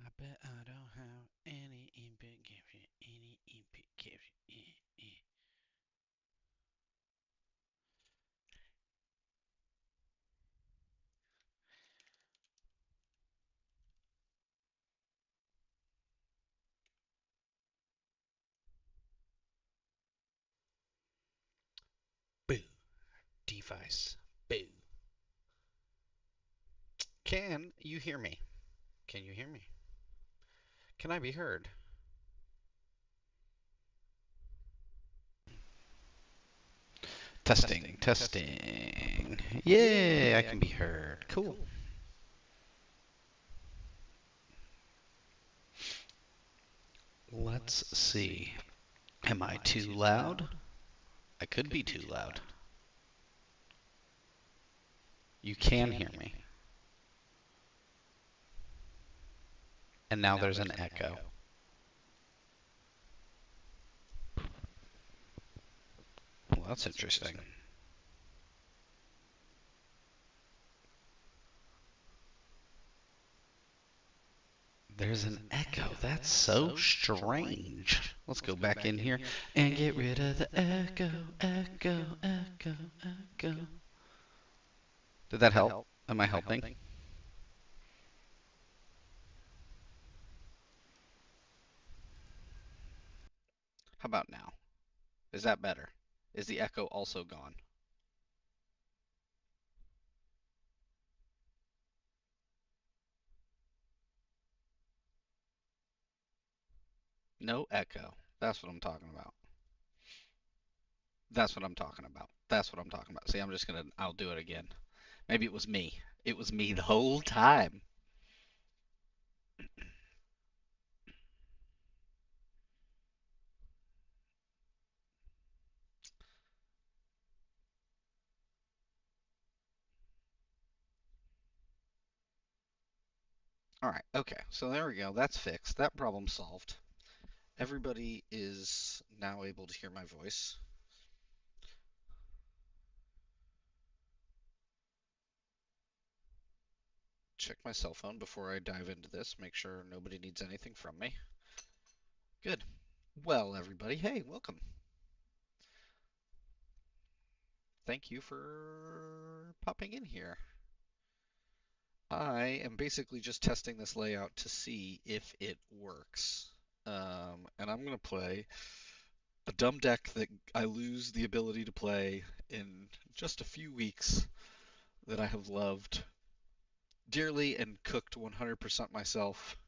I bet I don't have any input capture, any input capture. Boo. Device. Boo. Can you hear me? Can you hear me? Can I be heard? Testing, testing. Yeah, I can be heard. Cool. Let's see. Am I too loud? I could be too loud. You can hear me. And now there's an echo. Well, that's interesting. There's an echo. That's so strange. Let's go back in here and get rid of the echo, echo, echo, echo. Did that help? Am I helping? How about now? Is that better? Is the echo also gone? No echo. That's what I'm talking about. That's what I'm talking about. That's what I'm talking about. See, I'll do it again. Maybe it was me. It was me the whole time. All right, okay. So there we go. That's fixed. That problem solved. Everybody is now able to hear my voice. Check my cell phone before I dive into this. Make sure nobody needs anything from me. Good. Well, everybody, hey, welcome. Thank you for popping in here. I am basically just testing this layout to see if it works. And I'm going to play a dumb deck that I lose the ability to play in just a few weeks that I have loved dearly and cooked 100% myself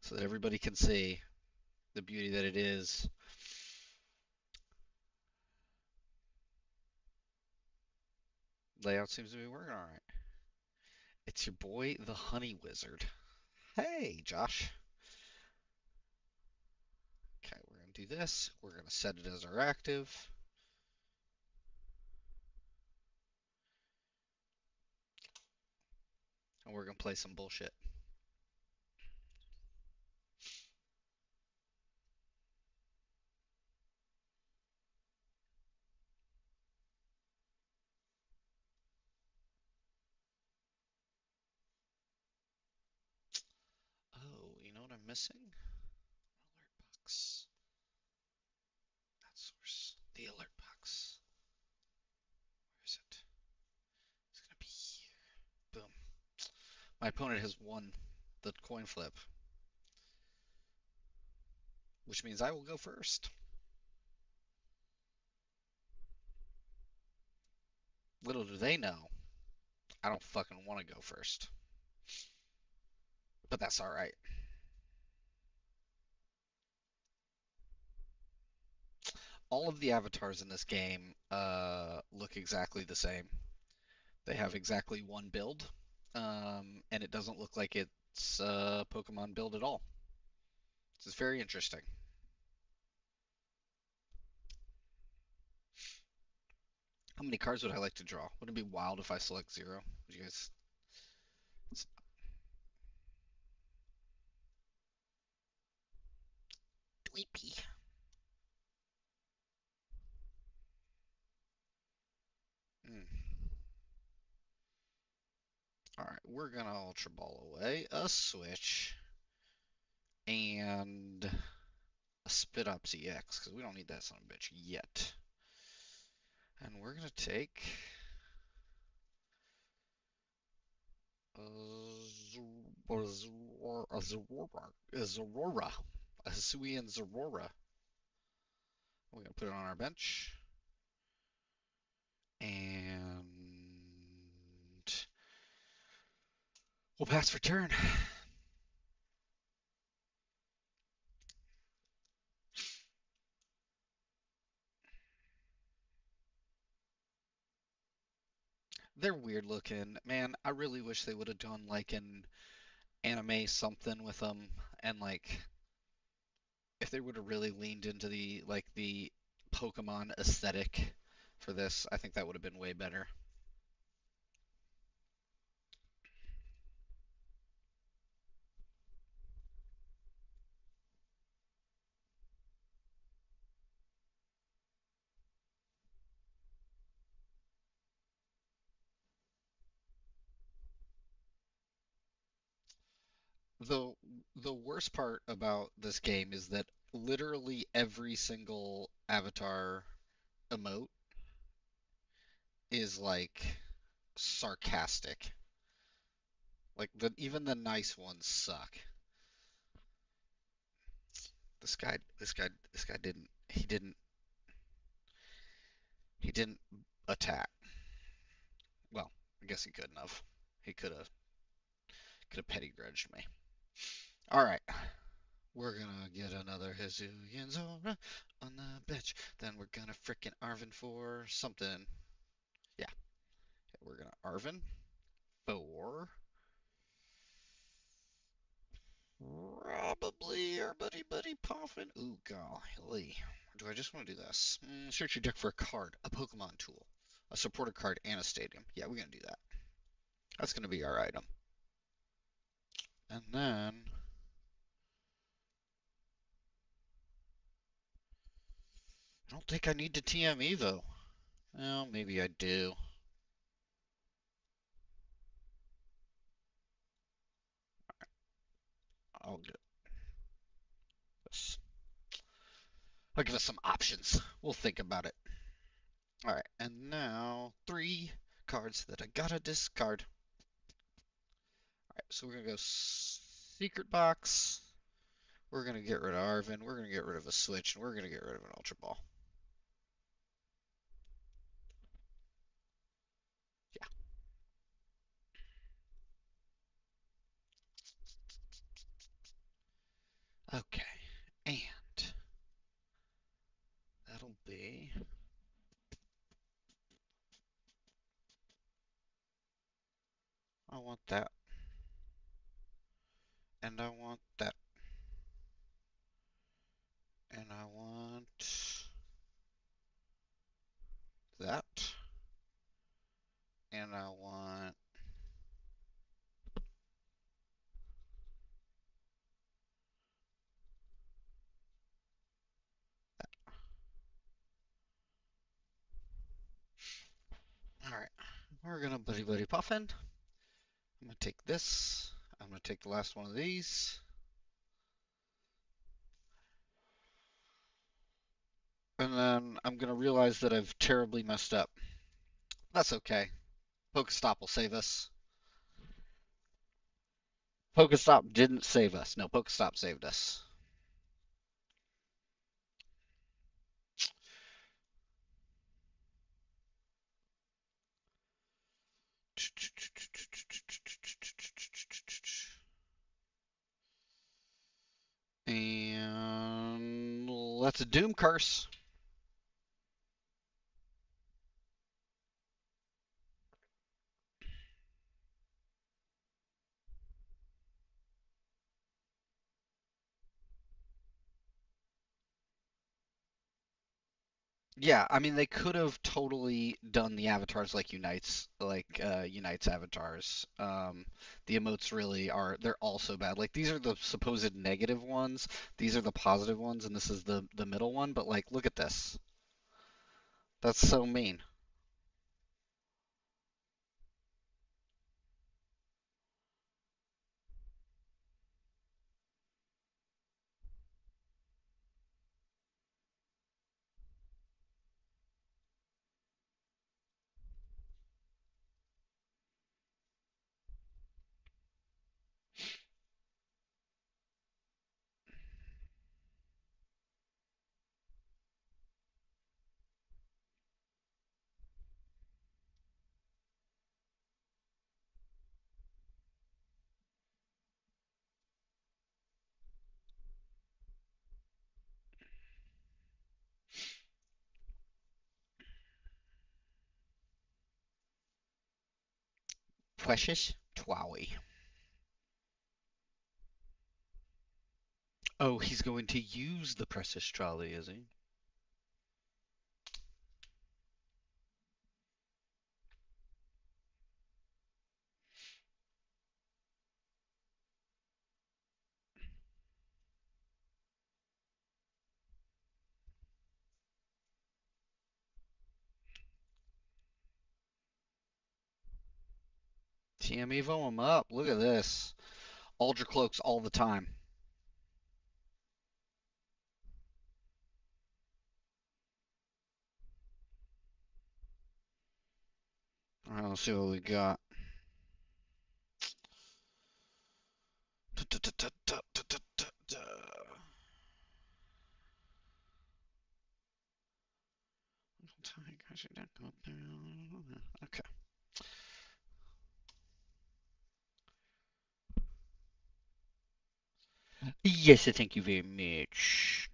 so that everybody can see the beauty that it is. Layout seems to be working all right. It's your boy, the Honey Wizard. Hey, Josh. Okay, we're going to do this. We're going to set it as our active. And we're going to play some bullshit. Oh, you know what I'm missing? Alert box. Not source. The alert box. Where is it? It's going to be here. Boom. My opponent has won the coin flip, which means I will go first. Little do they know, I don't fucking want to go first. But that's alright. All of the avatars in this game look exactly the same. They have exactly one build, and it doesn't look like it's a Pokemon build at all. This is very interesting. How many cards would I like to draw? Wouldn't it be wild if I select 0? Would you guys? It's dweepy. Mm. All right, we're gonna Ultra Ball away a Switch and a Spit Up ZX because we don't need that son of a bitch yet. And we're gonna take Zorora, a Hisuian Zorora. We're gonna put it on our bench, and we'll pass for turn. They're weird looking, man. I really wish they would have done like an anime something with them, and like if they would have really leaned into the Pokemon aesthetic for this, I think that would have been way better. The the worst part about this game is that literally every single avatar emote is like sarcastic. Like even the nice ones suck. This guy didn't attack. Well, I guess he couldn't have. He could have petty grudged me. All right, we're gonna get another Hisuian Zora on the bench. Then we're gonna frickin' Arvin for something. Yeah, we're gonna Arvin for probably our buddy Poffin. Ooh, golly. Do I just want to do this? Search your deck for a card, a Pokemon tool, a supporter card, and a stadium. Yeah, we're gonna do that. That's gonna be our item. And then I don't think I need to TME though. Well, maybe I do. I'll do this. I'll give us some options. We'll think about it. All right, and now 3 cards that I gotta discard. All right, so we're gonna go Secret Box. We're gonna get rid of Arvin. We're gonna get rid of a Switch, and we're gonna get rid of an Ultra Ball. Yeah. Okay. And that'll be. I want that, and I want that, and I want that, and I want. All right. We're gonna buddy puffin. I'm gonna take this. I'm gonna take the last one of these. And then I'm gonna realize that I've terribly messed up. That's okay. Pokestop will save us. Pokestop didn't save us. No, Pokestop saved us. And let's Doom Curse. Yeah, I mean they could have totally done the avatars like Unite's avatars. The emotes really are they're all so bad. Like these are the supposed negative ones, these are the positive ones, and this is the middle one. But like, look at this. That's so mean. Precious Twowie. Oh, he's going to use the Precious Trolley, is he? TM Evo him up. Look at this. Ultra Cloaks all the time. All right, let's see what we got. Okay. Yes, thank you very much.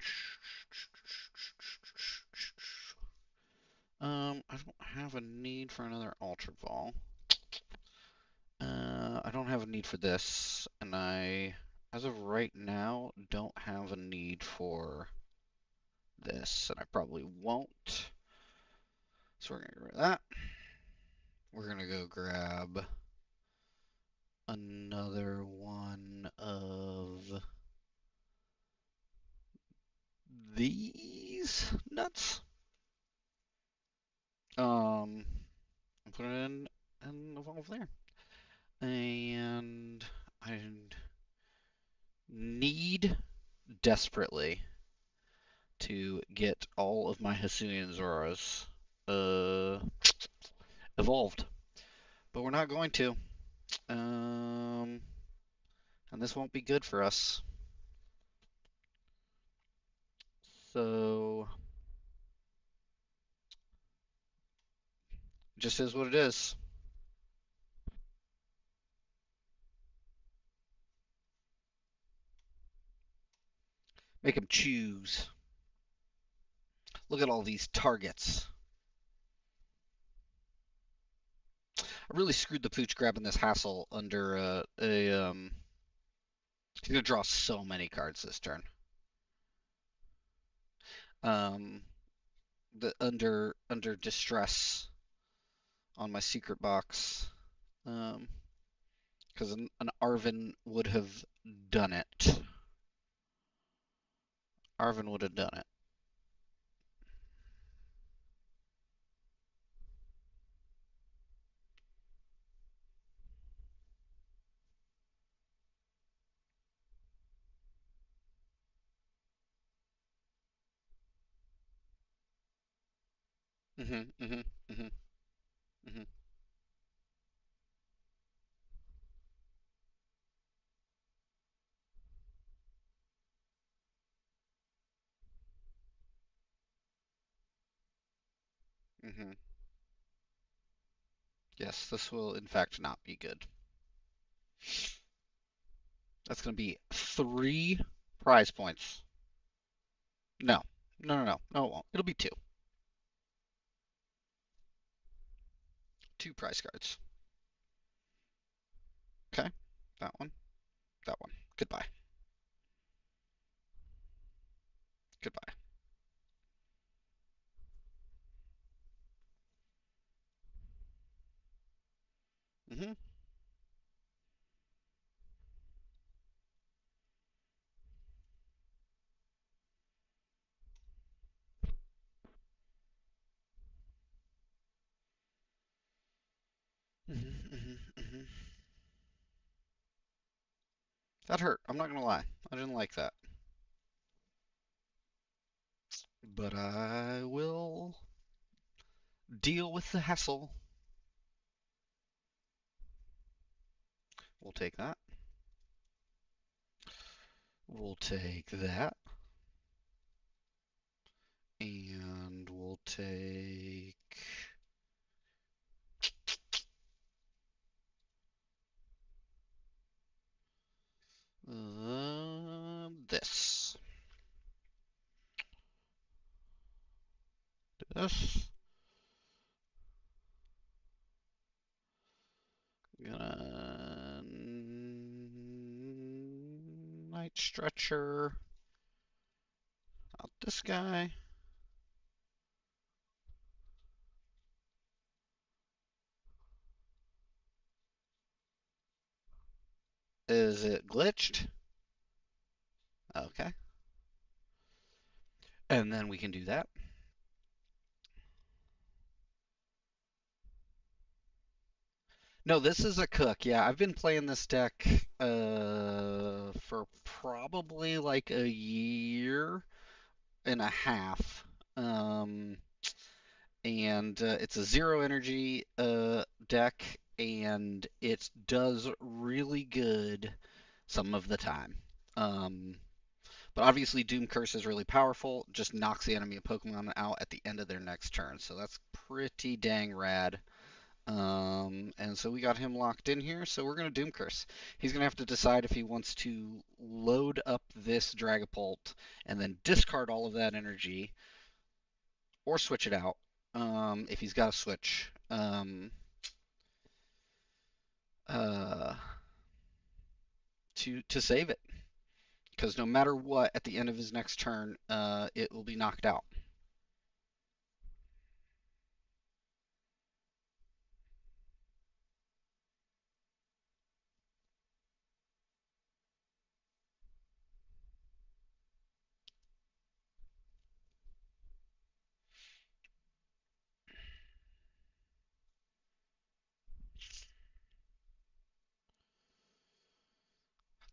I don't have a need for another Ultra Ball. I don't have a need for this, and as of right now, don't have a need for this, and I probably won't. So we're gonna get rid of that. We're gonna go grab another one of these nuts. Um, put it in and evolve there. And I need desperately to get all of my Hisuian Zoras uh, evolved, but we're not going to. Um, and this won't be good for us. So, just is what it is. Make them choose. Look at all these targets. I really screwed the pooch grabbing this hassle under a. He's gonna draw so many cards this turn. Um, the under distress on my secret box. Because an Arvin would have done it. Arvin would have done it. Mhm. Mhm. Mhm. Mhm. Mhm. Yes, this will in fact not be good. That's gonna be 3 prize points. No. No. No. No. No. It won't. It'll be two. 2 prize cards. Okay. That one. That one. Goodbye. Goodbye. Mm-hmm. That hurt. I'm not gonna lie. I didn't like that. But I will deal with the hassle. We'll take that. We'll take that. And we'll take this. This. Gonna night stretcher out this guy. Is it glitched? Okay. And then we can do that. No, this is a cook. Yeah, I've been playing this deck for probably like a year and a half. Um, and it's a zero energy deck, and it does really good some of the time. Um, but obviously, Doom Curse is really powerful. Just knocks the enemy Pokemon out at the end of their next turn, so that's pretty dang rad. And so we got him locked in here. So we're going to Doom Curse. He's going to have to decide if he wants to load up this Dragapult and then discard all of that energy, or switch it out. If he's got a switch. Uh, to save it, because no matter what, at the end of his next turn, it will be knocked out.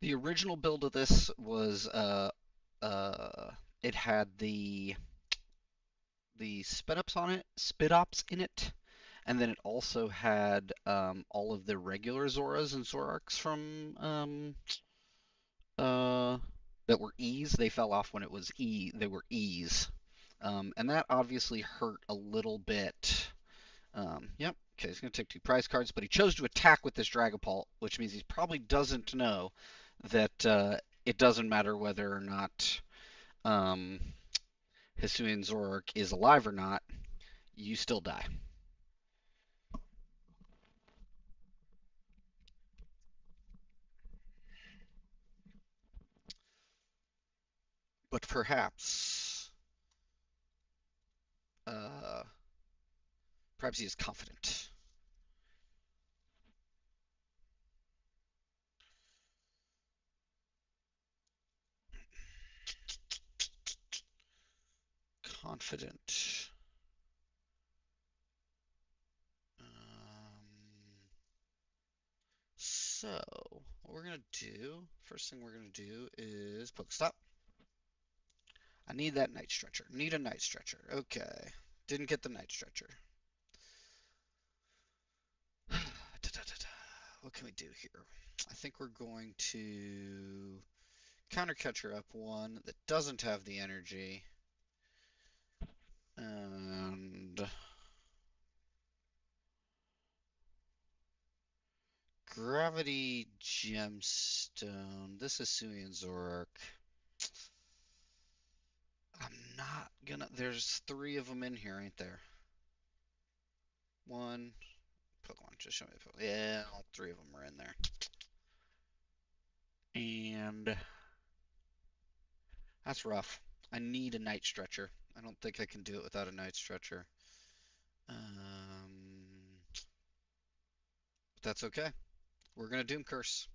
The original build of this was uh, it had the spit ops in it, and then it also had all of the regular Zoras and Zorarks from uh, that were E's. They fell off when it was E. They were E's, and that obviously hurt a little bit. Yep. Okay, he's going to take two prize cards, but he chose to attack with this Dragapult, which means he probably doesn't know that it doesn't matter whether or not um, Hisuian Zorark is alive or not. You still die. But uh, perhaps he is confident. Confident. So, what we're going to do, first thing we're going to do is Pokestop. I need that Night Stretcher. Need a Night Stretcher. Okay. Didn't get the Night Stretcher. What can we do here? I think we're going to counter catcher up one that doesn't have the energy. And Gravity Gemstone. This is Suian Zorak. I'm not gonna. There's three of them in here, ain't there? One. Pokemon, just show me the Pokemon. Yeah, all three of them are in there. And that's rough. I need a Night Stretcher. I don't think I can do it without a Night Stretcher. But that's okay. We're gonna Doom Curse.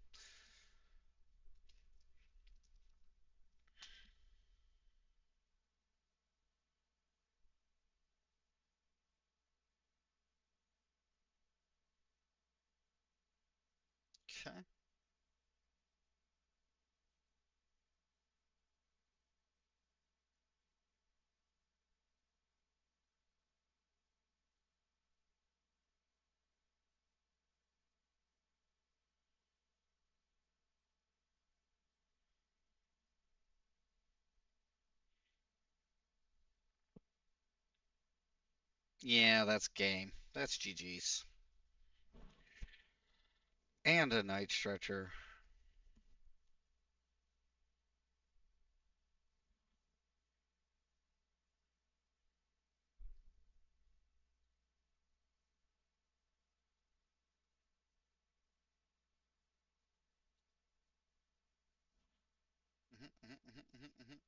Okay. Yeah, that's game. That's GG's. And a night stretcher. Mhm, mhm, mhm, mhm, mhm.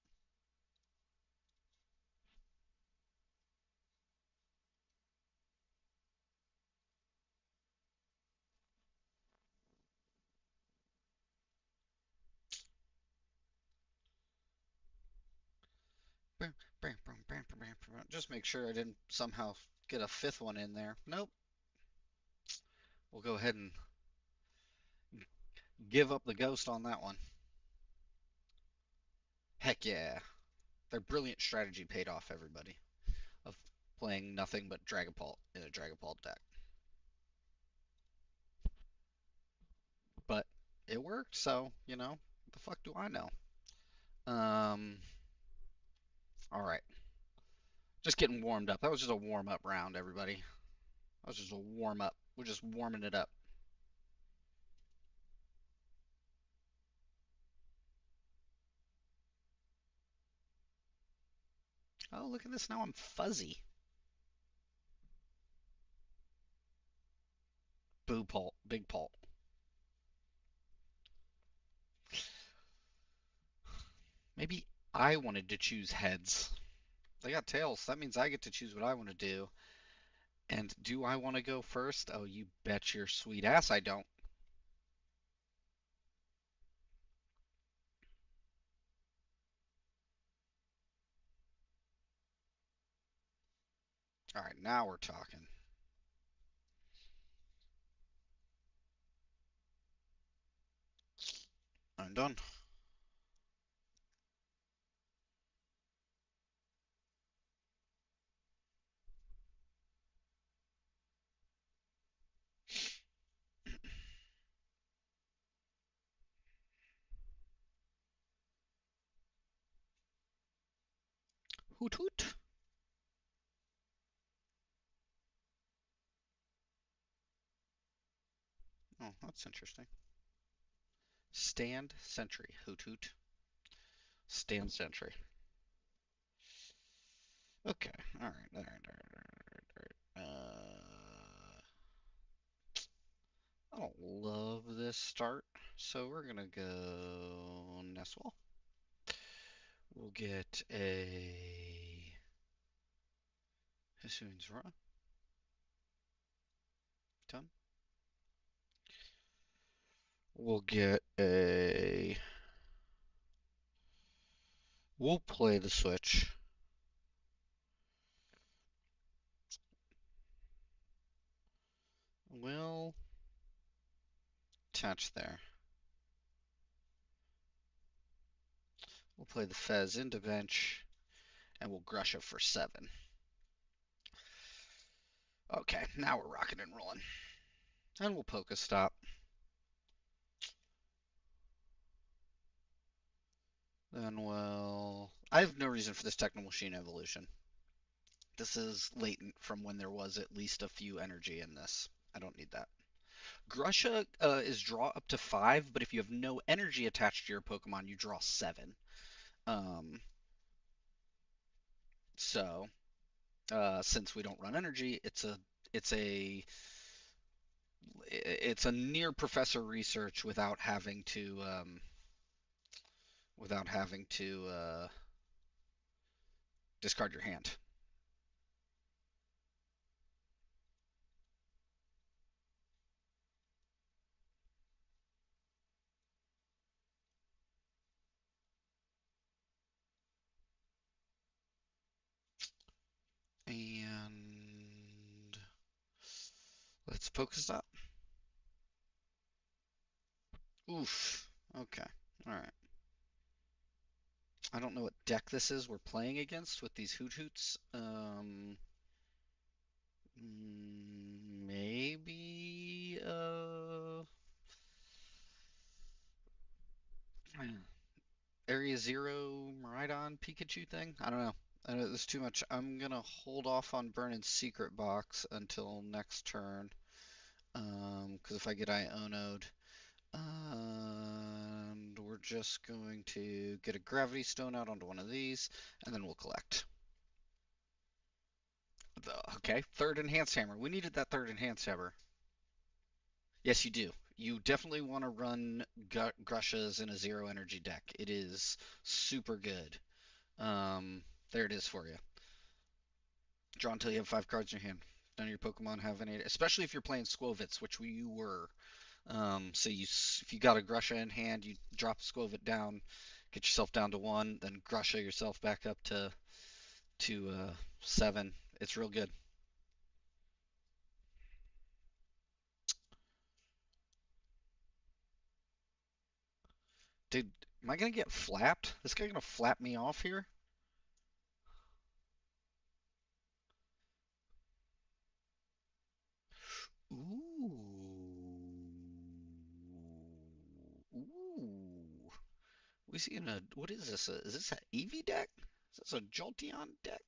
Bam, bam, bam, bam, bam, bam, bam. Just make sure I didn't somehow get a fifth one in there. Nope. We'll go ahead and give up the ghost on that one. Heck yeah. Their brilliant strategy paid off, everybody, of playing nothing but Dragapult in a Dragapult deck. But it worked, so, what the fuck do I know? Um, all right. Just getting warmed up. That was just a warm up round, everybody. That was just a warm up. We're just warming it up. Oh, look at this. Now I'm fuzzy. Boo Pult. Big Pult. Maybe I wanted to choose heads. They got tails. That means I get to choose what I want to do. And do I want to go first? Oh, you bet your sweet ass I don't. All right, now we're talking. I'm done. Hoot hoot. Oh, that's interesting. Stand sentry. Hoot hoot. Stand sentry. Okay. All right. All right. All right. All right. All right. I don't love this start, so we're gonna go Nestle. We'll get a Hisuian's Ra. Done. We'll get a. We'll play the switch. We'll attach there. We'll play the Fez into bench, and we'll Grusha for 7. Okay, now we're rocking and rolling. And we'll Poke Stop. Then we'll. I have no reason for this Techno Machine evolution. This is latent from when there was at least a few energy in this. I don't need that. Grusha is draw up to 5, but if you have no energy attached to your Pokemon, you draw 7. Um, so since we don't run energy, it's a it's a near professor research without having to discard your hand. And let's focus up. Oof. Okay. All right. I don't know what deck this is we're playing against with these hoot hoots. Maybe Area Zero Miraidon Pikachu thing. I don't know. I know there's too much. I'm gonna hold off on burning Secret Box until next turn. 'Cause if I get Iono'd, and we're just going to get a Gravity Stone out onto one of these, and then we'll collect. Okay, third Enhanced Hammer. We needed that third Enhanced Hammer. Yes, you do. You definitely want to run Grushas in a zero energy deck. It is super good. There it is for you. Draw until you have 5 cards in your hand. None of your Pokemon have any, especially if you're playing Squovitz, which you were. So if you got a Grusha in hand, you drop Squovit down, get yourself down to 1, then Grusha yourself back up to 7. It's real good. Dude, am I gonna get flapped? This guy gonna flap me off here? Ooh. Ooh. We see in a what is this? Is this an Eevee deck? Is this a Jolteon deck?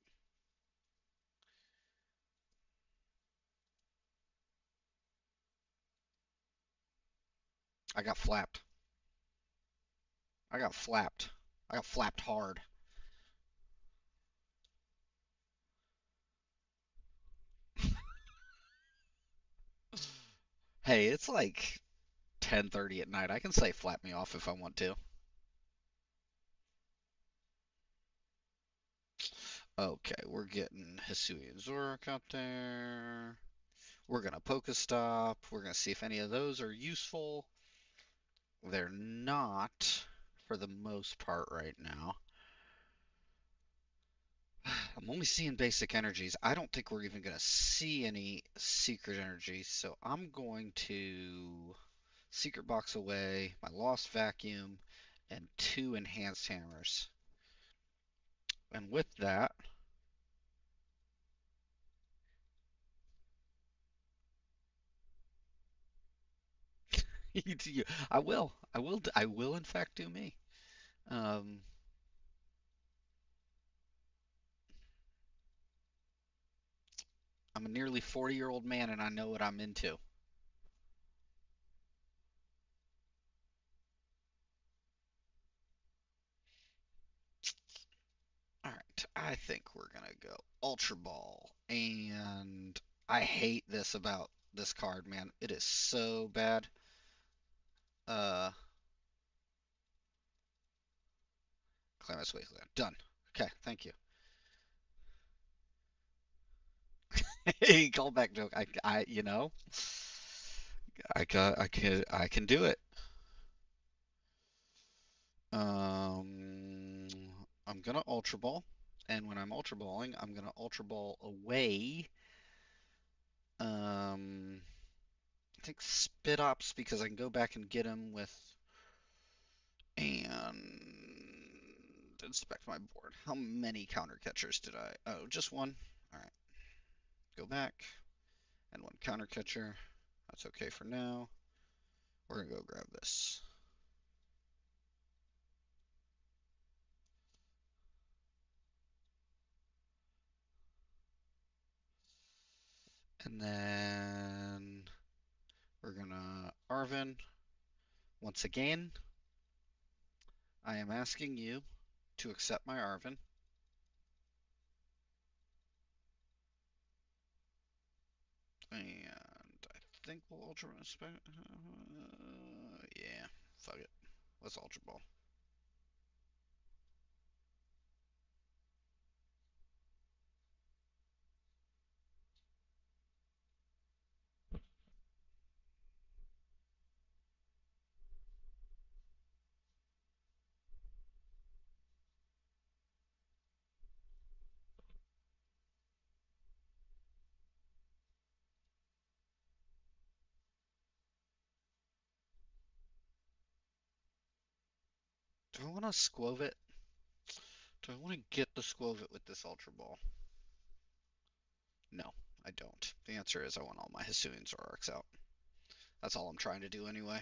I got flapped. I got flapped. I got flapped hard. Hey, it's like 10:30 at night. I can say flap me off if I want to. Okay, we're getting Hisuian Zorak out there. We're gonna Pokestop. We're gonna see if any of those are useful. They're not for the most part right now. I'm only seeing basic energies. I don't think we're even going to see any secret energies, so I'm going to secret box away my lost vacuum and 2 enhanced hammers. And with that, I will in fact do me. Um, I'm a nearly 40-year-old man and I know what I'm into. All right, I think we're gonna go Ultra Ball, and I hate this about this card, man. It is so bad. Uh, Climax Wasteland. Done. Okay, thank you. Hey, callback joke. I can do it. Um, I'm gonna Ultra Ball, and when I'm Ultra Balling, I'm gonna Ultra Ball away. I think Spit Ops because I can go back and get him with and inspect my board. How many counter catchers did I? Oh, just one. All right, go back and one counter catcher. That's okay for now. We're gonna go grab this. And then we're gonna Arvin. Once again, I am asking you to accept my Arvin. And I think we'll Ultra Inspect. Yeah, fuck it. Let's Ultra Ball. Do I want to Squove it? Do I want to get the Squove it with this Ultra Ball? No, I don't. The answer is I want all my Hisuian Zoroarks out. That's all I'm trying to do anyway.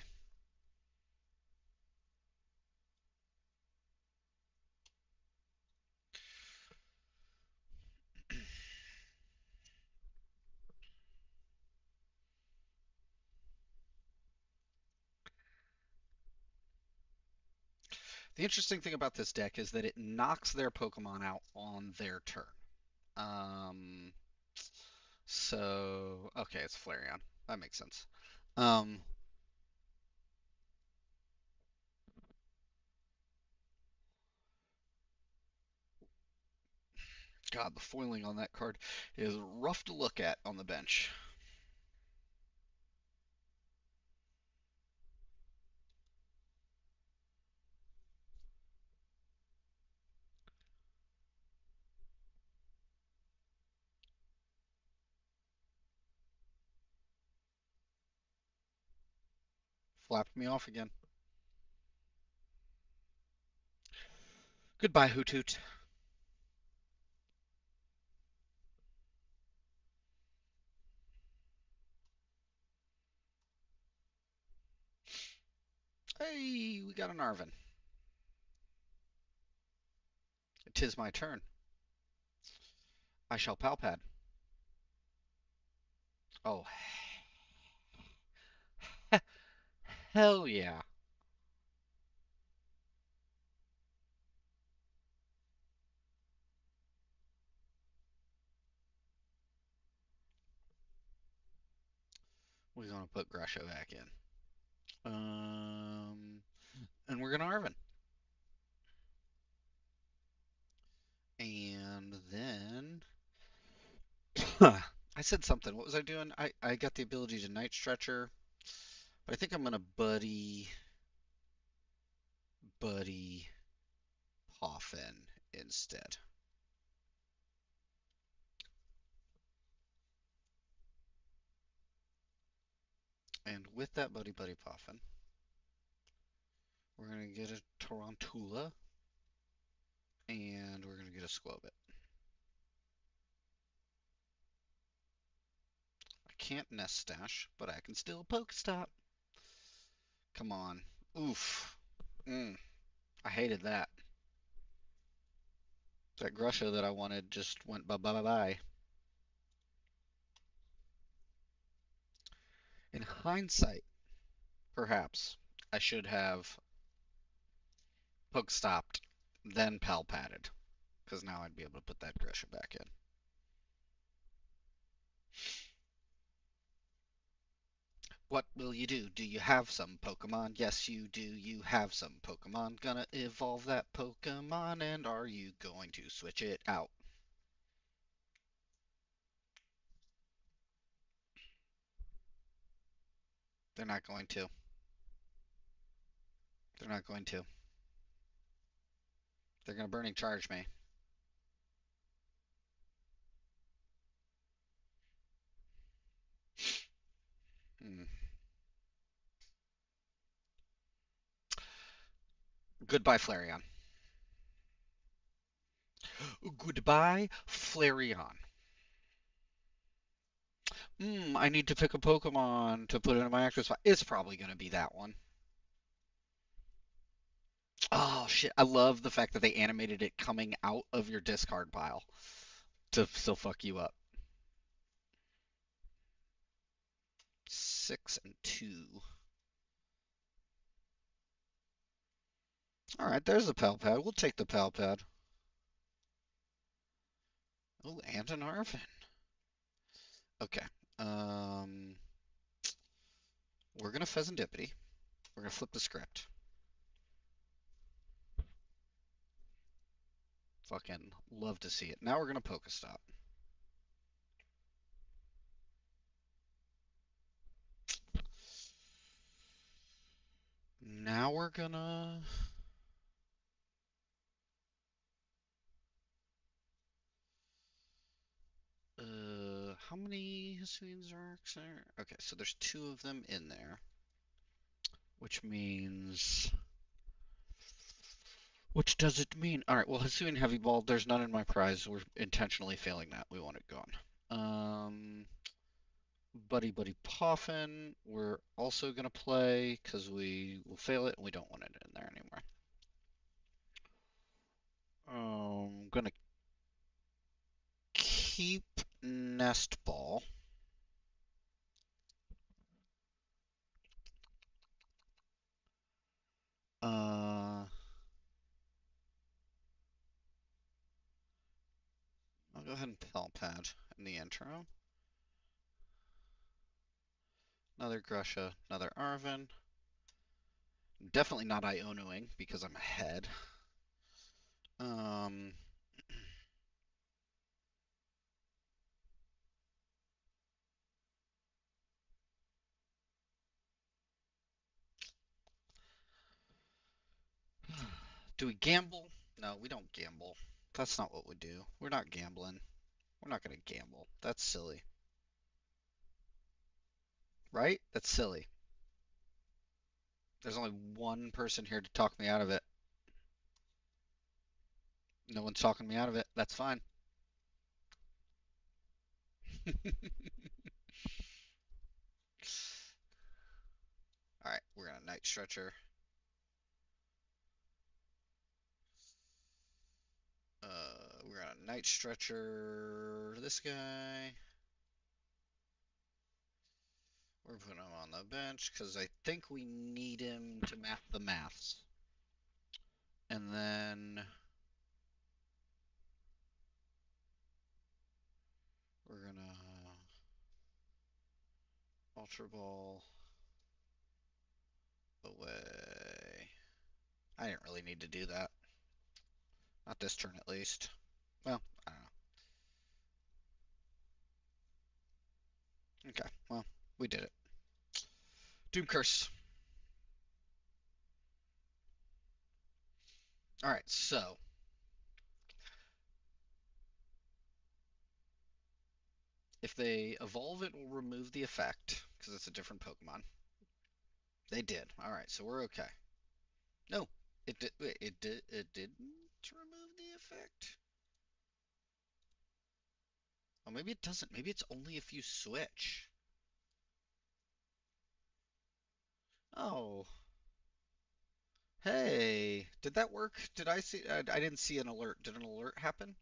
The interesting thing about this deck is that it knocks their Pokemon out on their turn. Um, okay, it's Flareon. That makes sense. Um, God, the foiling on that card is rough to look at on the bench. Flapped me off again. Goodbye, Hoothoot. Hey, we got an Arven. Tis my turn. I shall Palpad. Oh, hell yeah. We're gonna put Grusha back in. And we're gonna Arven. And then I said something. What was I doing? I got the ability to Night Stretcher, but I think I'm gonna Buddy Poffin instead. And with that Buddy Poffin, we're gonna get a Tarantula, and we're gonna get a Squobit. I can't Nest Stash, but I can still Pokestop. Come on. Oof. I hated that. That Grusha that I wanted just went bye bye bye. In hindsight, perhaps I should have Pokestopped, then Palpatted, because now I'd be able to put that Grusha back in. What will you do? Do you have some Pokemon? Yes, you do. You have some Pokemon. Gonna evolve that Pokemon, and are you going to switch it out? They're not going to. They're not going to. They're gonna Burning Charge me. Hmm. Goodbye, Flareon. Goodbye, Flareon. I need to pick a Pokemon to put into my active spot. It's probably going to be that one. Oh, shit. I love the fact that they animated it coming out of your discard pile to still fuck you up. 6 and 2. All right, there's the Palpad. We'll take the Palpad. Oh, and an Arvin. Okay. Um, we're going to Pheasantipity. We're going to flip the script. Fucking love to see it. Now we're going to Pokestop. Now we're gonna. How many Hisuian Zoroarks are? Okay, so there's 2 of them in there, which means Which does it mean? All right, well, Hisuian Heavy Ball, there's none in my prize. We're intentionally failing that. We want it gone. Buddy Buddy Poffin, we're also going to play because we will fail it and we don't want it in there anymore. I'm going to keep Nest Ball. I'll go ahead and Pelpad in the intro. Another Grusha, another Arven. Definitely not Ionoing because I'm ahead. Um, do we gamble? No, we don't gamble. That's not what we do. We're not gambling. We're not going to gamble. That's silly. Right? That's silly. There's only one person here to talk me out of it. No one's talking me out of it. That's fine. All right, we're gonna Night Stretcher. We're gonna Night Stretcher this guy. We're putting him on the bench because I think we need him to map the maths. And then we're gonna Ultra Ball away. I didn't really need to do that. Not this turn at least. Well, I don't know. Okay, well, we did it. Doom Curse. Alright, so if they evolve, it will remove the effect because it's a different Pokemon. They did. Alright, so we're okay. No, it did. It didn't remove the effect. Oh, maybe it doesn't. Maybe it's only if you switch. Oh, hey, did that work? Did I see? I didn't see an alert. Did an alert happen?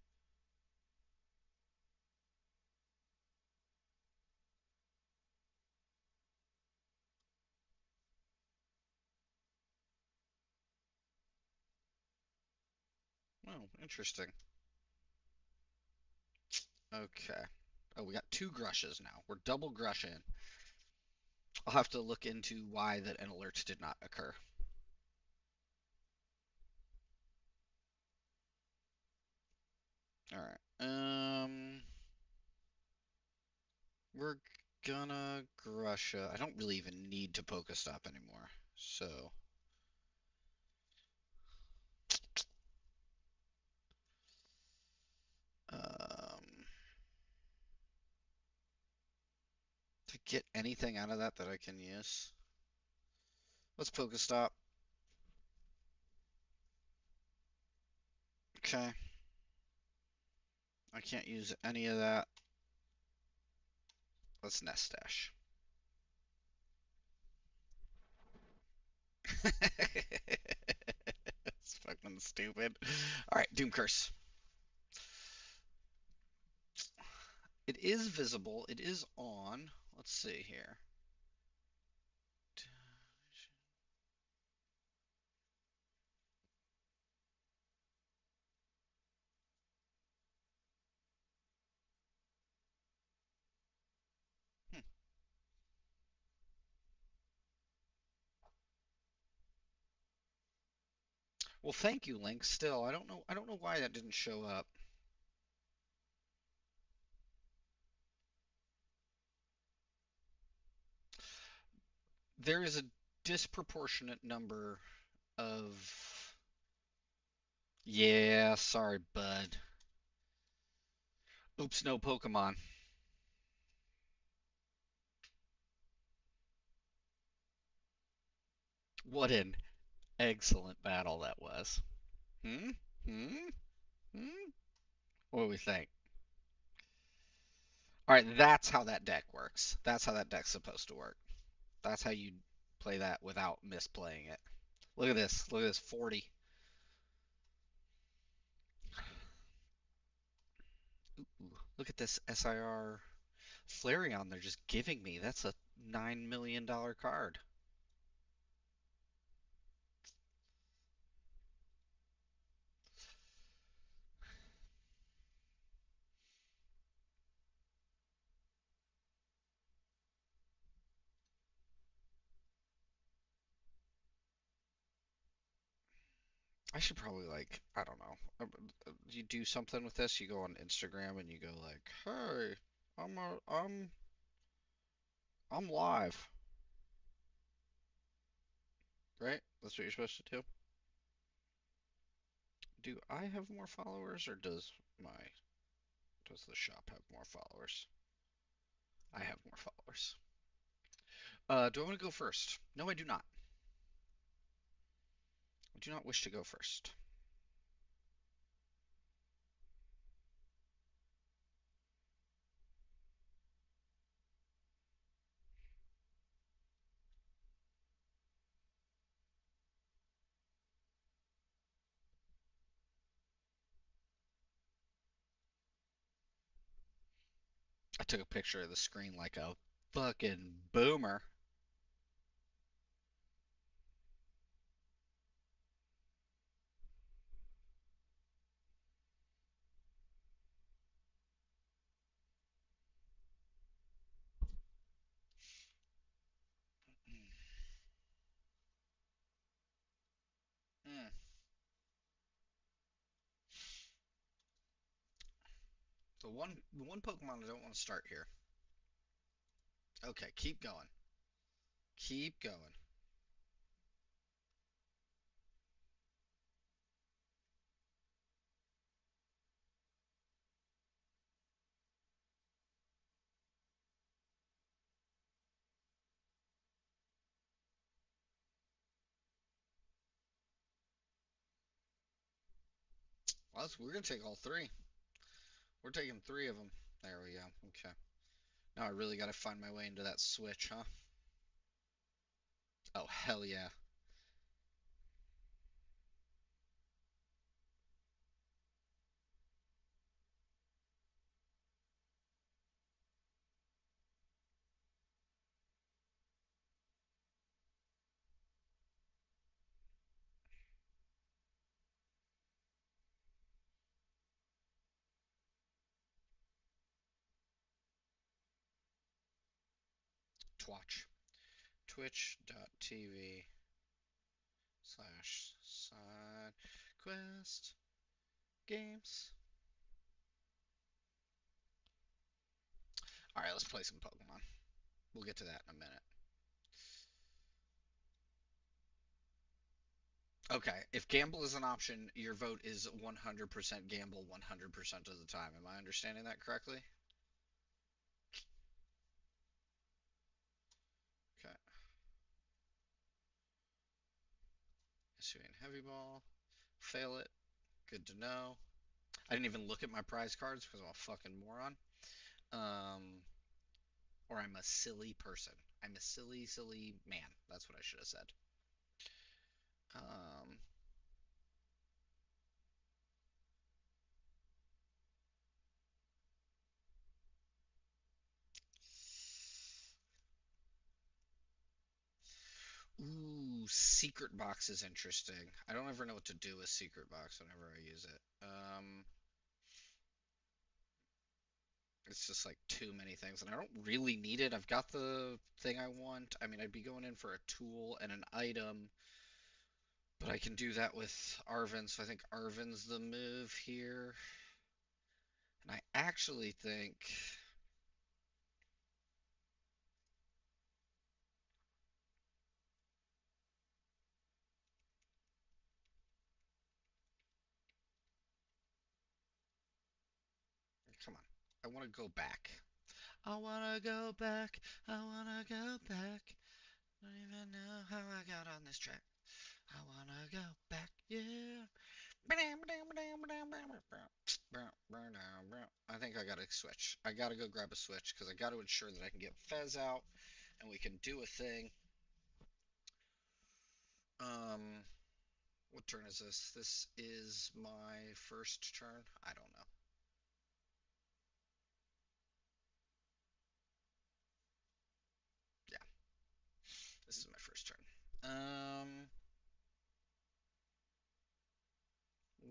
Oh, interesting. Okay. Oh, we got two Grushes now. We're double Grushing. I'll have to look into why that an alert did not occur. All right. We're gonna Grusha. I don't really even need to Pokestop anymore. So, um, to get anything out of that that I can use, let's Pokestop. Okay. I can't use any of that. Let's Nest Stash. It's fucking stupid. All right, Doom Curse. It is visible. It is on. Let's see here. Hmm. Well, thank you, Link. Still, I don't know. I don't know why that didn't show up. There is a disproportionate number of. Yeah, sorry, bud. Oops, no Pokemon. What an excellent battle that was. Hmm? Hmm? Hmm? What do we think? All right, that's how that deck works. That's how that deck's supposed to work. That's how you play that without misplaying it. Look at this. Look at this. 40. Ooh, look at this SIR Flareon they're just giving me. That's a $9 million card. I should probably like, I don't know. You do something with this. You go on Instagram and you go like, "Hey, I'm a, I'm live." Right? That's what you're supposed to do. Do I have more followers or does the shop have more followers? I have more followers. Do I want to go first? No, I do not. I do not wish to go first. I took a picture of the screen like a fucking boomer. Mm. The one Pokemon I don't want to start here. Okay, keep going. Keep going. Well, we're gonna take all three. We're taking three of them. There we go. Okay. Now I really gotta find my way into that switch, huh? Oh hell yeah. Twatch. Twitch.tv slash side quest games. All right, let's play some Pokemon. We'll get to that in a minute. Okay, if gamble is an option, your vote is 100% gamble 100% of the time. Am I understanding that correctly? Okay. Issuing heavy ball. Fail it. Good to know. I didn't even look at my prize cards because I'm a fucking moron. Um, or I'm a silly person. I'm a silly, silly man. That's what I should have said. Um, ooh, secret box is interesting. I don't ever know what to do with secret box whenever I use it. It's just like too many things, and I don't really need it. I've got the thing I want. I mean, I'd be going in for a tool and an item, but I can do that with Arven, so I think Arven's the move here. And I actually think, come on, I want to go back. I want to go back. I want to go back. Don't even know how I got on this track. I want to go back, yeah. I think I gotta switch. I gotta go grab a switch because I gotta ensure that I can get Fez out and we can do a thing. Um, what turn is this? This is my first turn. I don't know. Yeah, this is my first turn.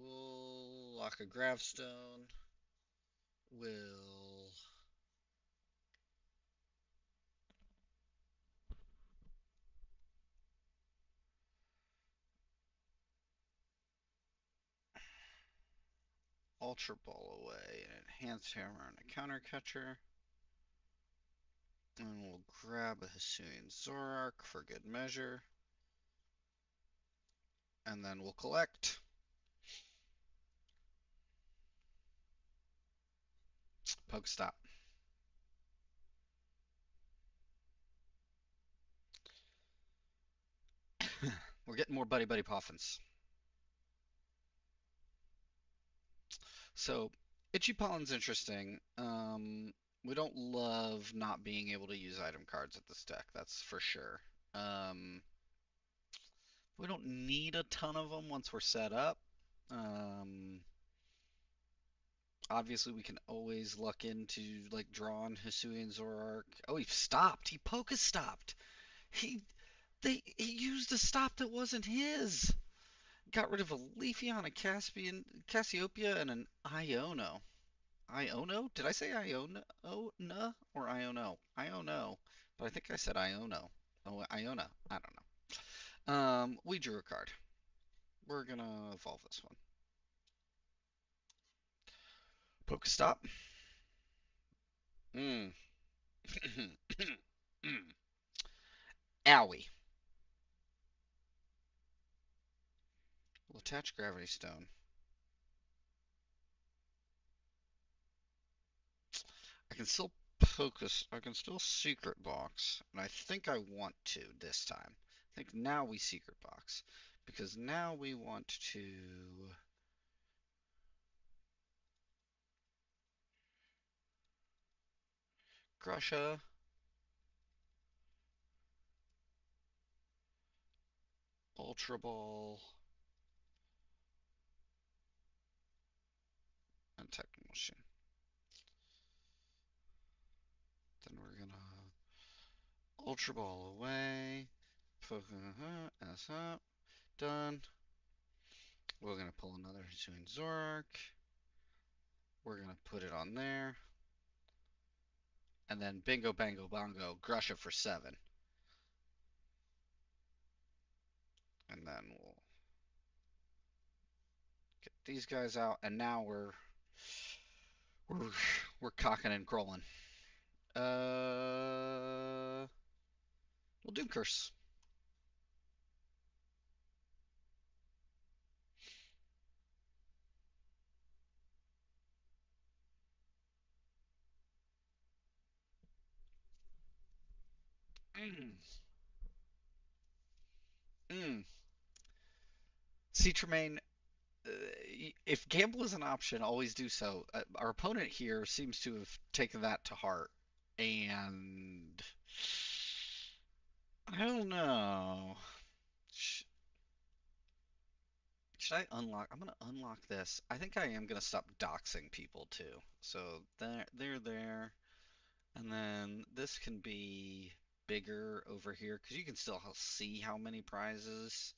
We'll lock a gravestone. We'll Ultra Ball away, an Enhanced Hammer, and a Counter Catcher. And we'll grab a Hisuian Zorark for good measure. And then we'll collect. Poke stop. We're getting more Buddy Buddy Poffins. So, Itchy Pollen's interesting. We don't love not being able to use item cards at this deck, that's for sure. Um, we don't need a ton of them once we're set up. Um, Obviously, we can always luck into like drawing Hisuian Zorark. Oh, he stopped. He Poke stopped. He he used a stop that wasn't his. Got rid of a Leafeon, a Cassiopeia, and an Iono. Iono? Did I say Iona? Oh, nah, or Iono? Iono. But I think I said Iono. Oh, Iona. I don't know. We drew a card. We're gonna evolve this one. Pokestop. Mm. Owie. We'll attach Gravity Stone. I can still focus. I can still Secret Box, and I think I want to this time. I think now we Secret Box because now we want to Grusha, Ultra Ball, and Techno Machine. Then we're gonna Ultra Ball away. S up. Done. We're gonna pull another Hisuian Zorak. We're gonna put it on there. And then bingo bango bongo, Grusha for 7. And then we'll get these guys out. And now we're we're cocking and crawling. We'll Doom Curse. Mm. Mm. Sea Tremaine, if gamble is an option, always do so. Our opponent here seems to have taken that to heart, and I don't know. Sh- Should I unlock? I'm gonna unlock this. I think I am gonna stop doxing people too. So they're there, and then this can be bigger over here because you can still see how many prizes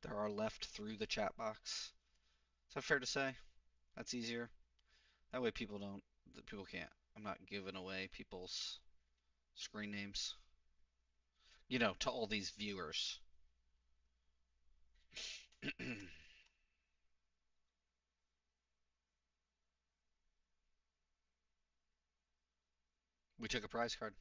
there are left through the chat box. Is that fair to say? That's easier. That way people can't. I'm not giving away people's screen names, to all these viewers. We took a prize card.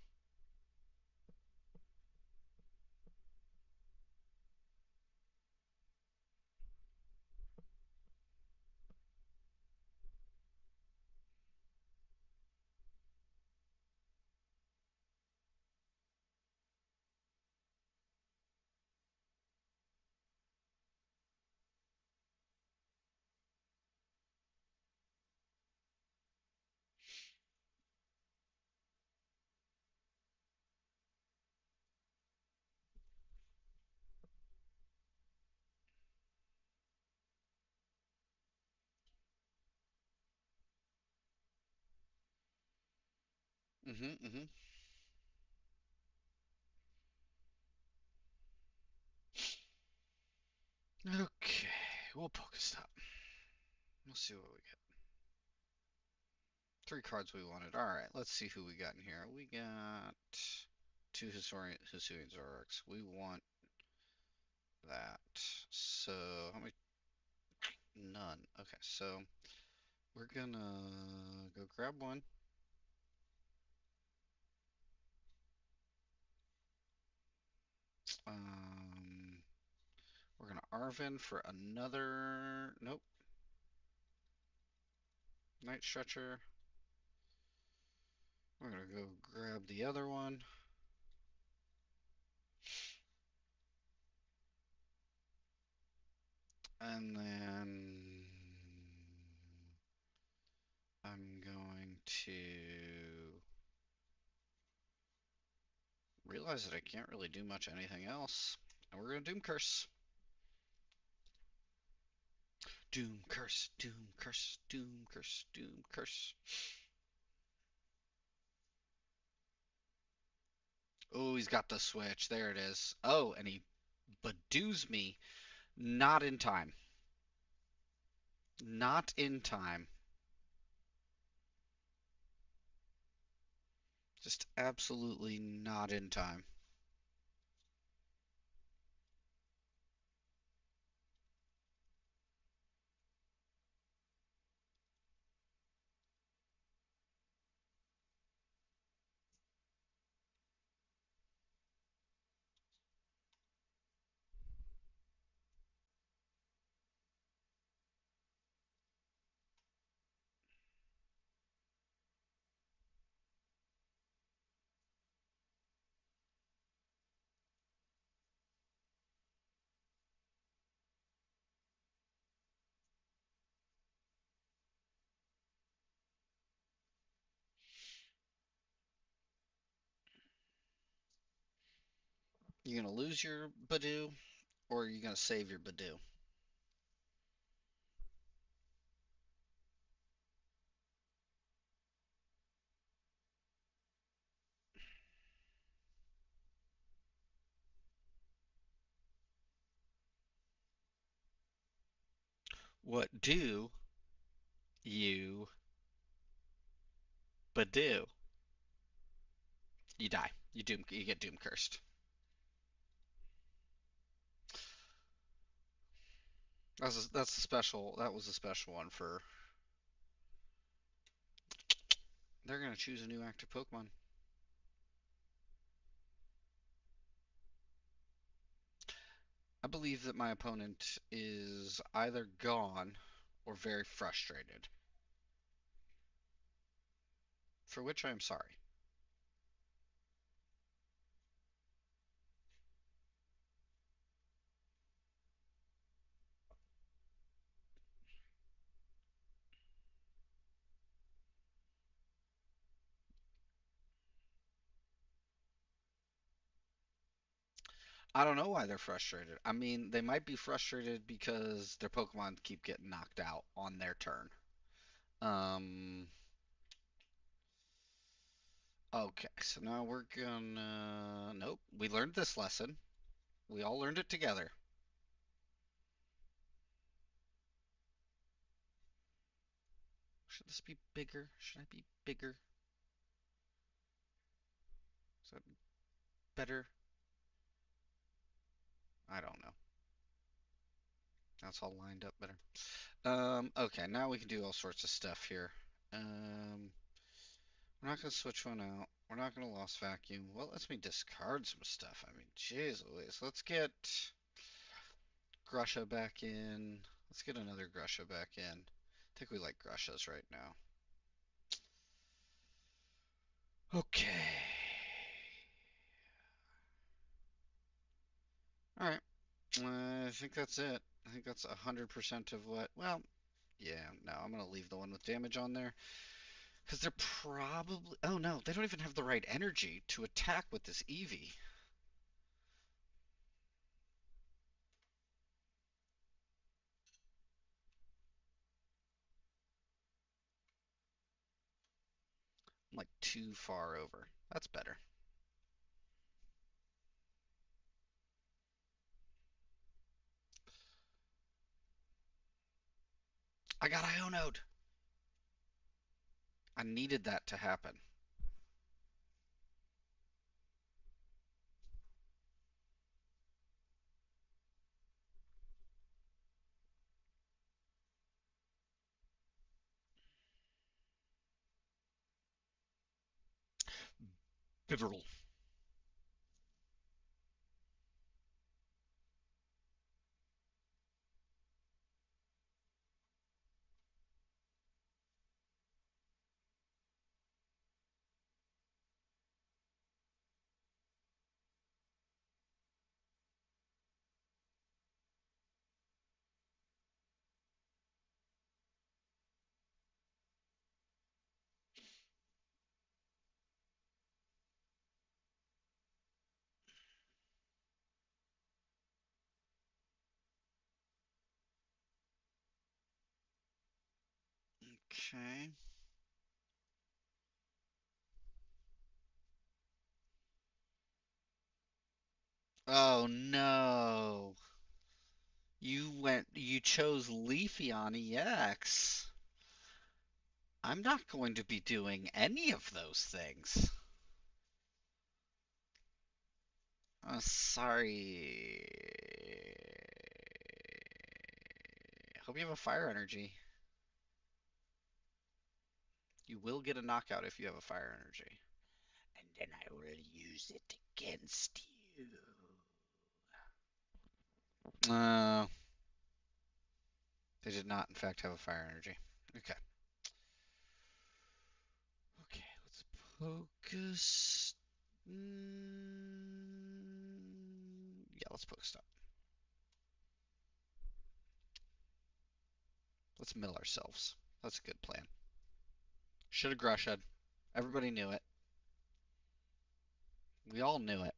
Mm-hmm. Okay, we'll Pokestop. We'll see what we get. Three cards we wanted. All right, let's see who we got in here. We got two Hisuian Zoroarks. We want that. So how many? None. Okay, so we're gonna go grab one. Um, we're gonna Arven for another. Nope. Night Stretcher. We're gonna go grab the other one. And then I'm going to realize that I can't really do much anything else. And we're going to Doom Curse. Doom Curse, Doom Curse, Doom Curse, Doom Curse. Oh, he's got the switch. There it is. Oh, and he bedews me. Not in time. Not in time. Just absolutely not in time. You gonna lose your Badoo, or are you gonna save your Badoo? What do you Badoo? You die. You get Doom Cursed. That's a special. That was a special one for. They're gonna choose a new active Pokemon. I believe that my opponent is either gone or very frustrated, for which I am sorry. I don't know why they're frustrated. I mean, they might be frustrated because their Pokemon keep getting knocked out on their turn. Um, okay, so now we're gonna. Nope, we learned this lesson. We all learned it together. Should this be bigger? Should I be bigger? Is that better? I don't know. That's all lined up better. Okay, now we can do all sorts of stuff here. We're not gonna switch one out. We're not gonna lost vacuum. Well, let's me discard some stuff. I mean, jeez Louise. Let's get Grusha back in. Let's get another Grusha back in. I think we like Grushas right now. Okay. All right. I think that's it. I think that's 100% of what. Well, yeah. No, I'm gonna leave the one with damage on there. Because they're probably. Oh no, they don't even have the right energy to attack with this Eevee. like too far over. That's better. I got Ionoed. I needed that to happen. Pivotal. Okay. Oh no. You chose Leafy on EX. I'm not going to be doing any of those things. Sorry. Hope you have a fire energy. You will get a knockout if you have a fire energy. And then I will use it against you. Uh, they did not, in fact, have a fire energy. Okay. Okay, let's focus. Yeah, let's Pokestop. Let's mill ourselves. That's a good plan. Should have Grushhead. Everybody knew it. We all knew it.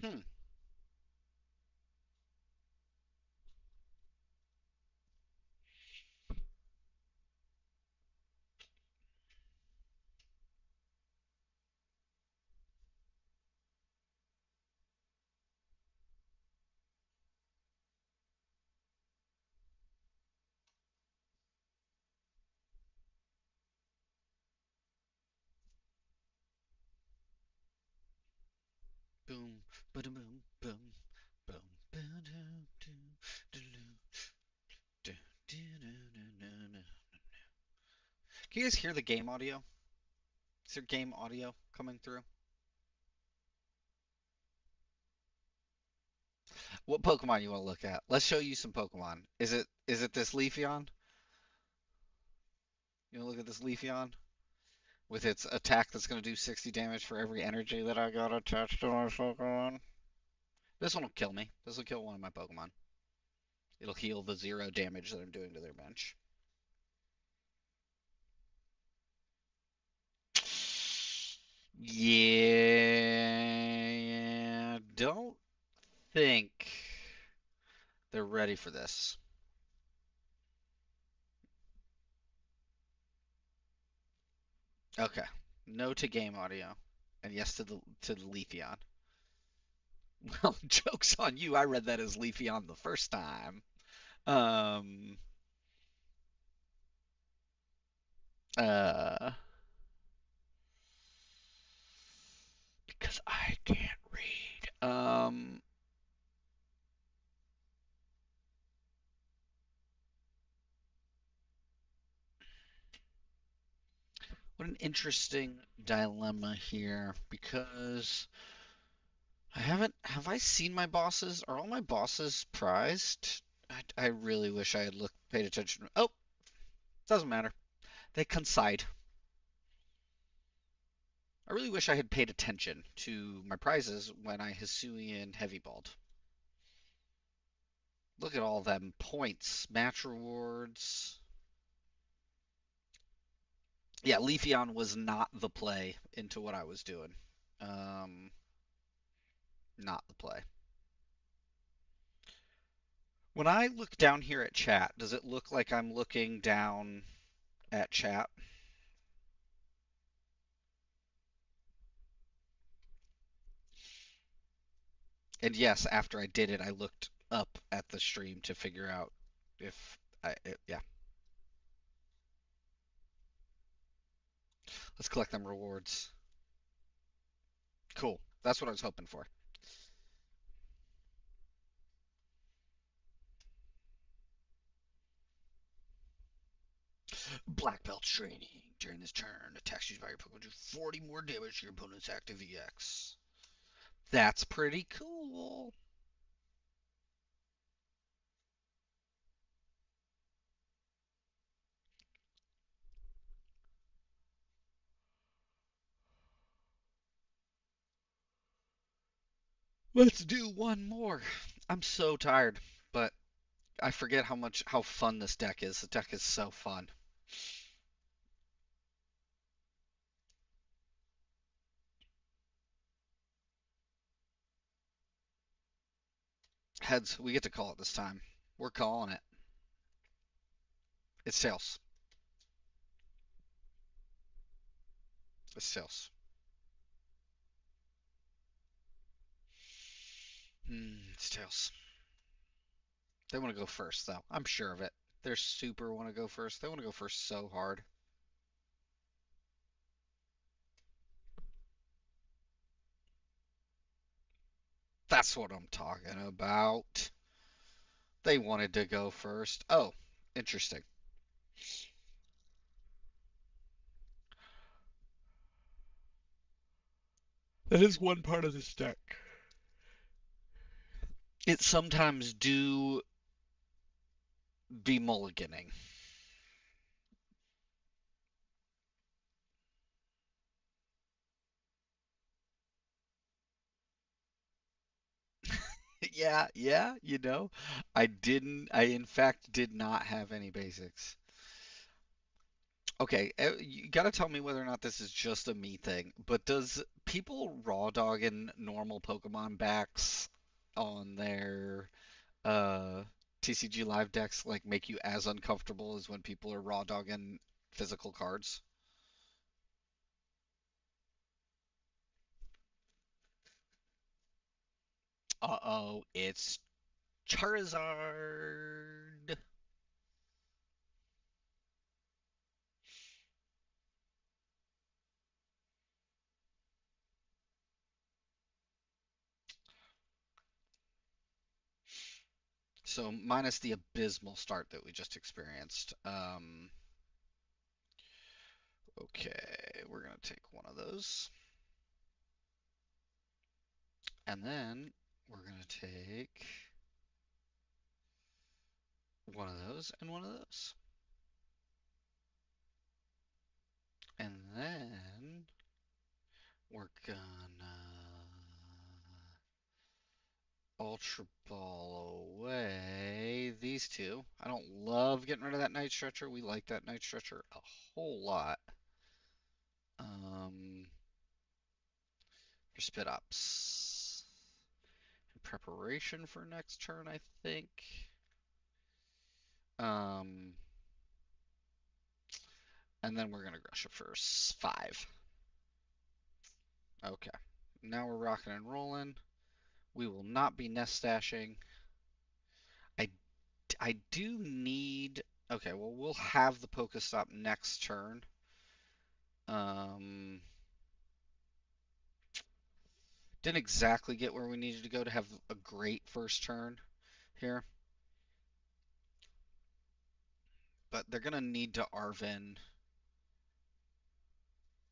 Hmm. Boom, boom, boom, boom, boom, boom, Can you guys hear the game audio? Is there game audio coming through? What Pokemon you want to look at? Let's show you some Pokemon. Is it this Leafeon? You want to look at this Leafeon with its attack that's going to do 60 damage for every energy that I got attached to my Pokemon? This one will kill me. This will kill one of my Pokemon. It'll heal the 0 damage that I'm doing to their bench. Yeah, don't think they're ready for this. Okay. No to game audio. And yes to the Leafeon. Well, joke's on you. I read that as Leafeon the first time. Um uh because I can't read. What an interesting dilemma here because have I seen my bosses? Are all my bosses prized? I really wish I had paid attention. Oh, doesn't matter. They coincide. I really wish I had paid attention to my prizes when I Hisuian Heavy Balled. Look at all them points, match rewards. Yeah, Leafeon was not the play into what I was doing. Um, Not the play. When I look down here at chat, does it look like I'm looking down at chat? And yes, after I did it, I looked up at the stream to figure out if yeah. Let's collect them rewards. Cool. That's what I was hoping for. Black belt training. During this turn, attacks used by your Pokemon do 40 more damage to your opponent's active EX. That's pretty cool. Let's do one more. I'm so tired, but I forget how fun this deck is. The deck is so fun. Heads, we get to call it this time. We're calling it. It's tails. It's tails. It's tails. They want to go first, though. I'm sure of it. They're super want to go first. They want to go first so hard. That's what I'm talking about. They wanted to go first. Oh, interesting. That is one part of this deck. It sometimes do be mulliganing. Yeah, yeah, I in fact did not have any basics. Okay, you gotta tell me whether or not this is just a me thing, but does people raw dogging normal Pokemon backs on their uh TCG live decks like make you as uncomfortable as when people are raw dogging physical cards? Uh-oh, it's Charizard. So minus the abysmal start that we just experienced. Okay, we're gonna take one of those. And then we're gonna take one of those and one of those. And then we're gonna Ultra Ball away these two. I don't love getting rid of that Night Stretcher. We like that Night Stretcher a whole lot. Um, for Spit Ups. In preparation for next turn, I think. Um, and then we're gonna Grush it for 5. Okay. Now we're rocking and rolling. We will not be nest stashing. I, I do need. Okay, well, we'll have the Pokestop next turn. Um, didn't exactly get where we needed to go to have a great first turn here. But they're going to need to Arvin.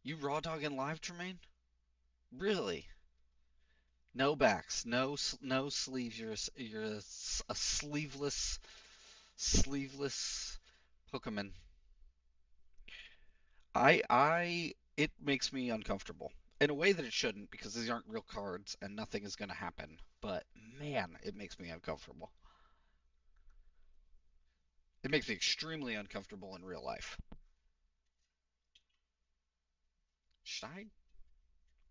You raw dog in live, Tremaine? Really? No backs, no sleeves. You're a sleeveless Pokemon. It makes me uncomfortable in a way that it shouldn't because these aren't real cards and nothing is going to happen. But man, it makes me uncomfortable. It makes me extremely uncomfortable in real life. Should I?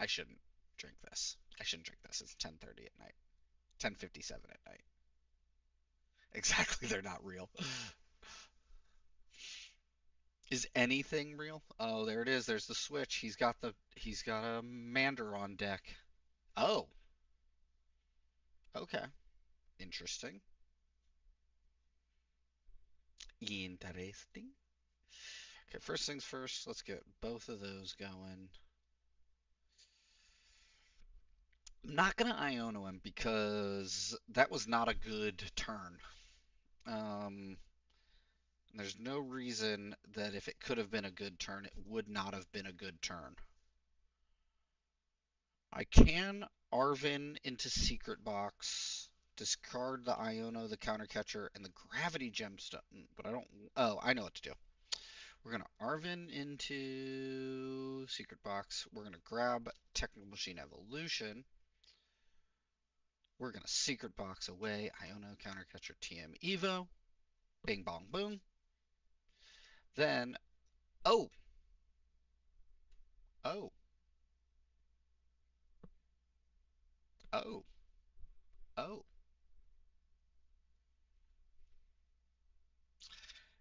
I shouldn't. Drink this. I shouldn't drink this. It's 10:30 at night. 10:57 at night. Exactly, they're not real. Is anything real? Oh, there it is. There's the switch. He's got a Mander on deck. Oh, okay. Interesting. Interesting. Okay, first things first, let's get both of those going. I'm not gonna Iono him because that was not a good turn. Um, there's no reason that if it could have been a good turn, it would not have been a good turn. I can Arvin into Secret Box, discard the Iono, the Counter Catcher, and the Gravity Gemstone, but I don't. Oh, I know what to do. We're gonna Arvin into Secret Box. We're gonna grab Technical Machine Evolution. We're gonna Secret Box away. Iono, Counter Catcher, TM Evo. Bing bong boom. Then, oh, oh, oh, oh.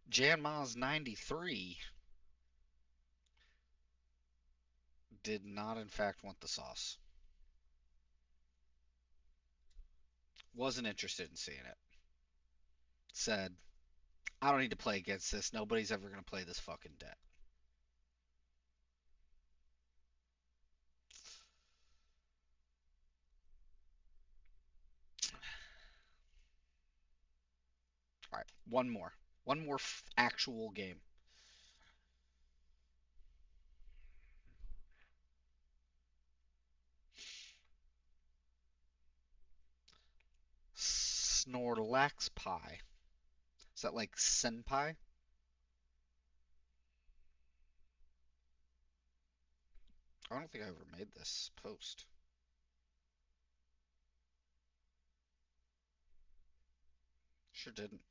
Janma's 93 did not, in fact, want the sauce. Wasn't interested in seeing it. Said, I don't need to play against this. Nobody's ever going to play this fucking deck. All right, one more. One more actual game. Snorlax Pie. Is that like Senpai? I don't think I ever made this post. Sure didn't.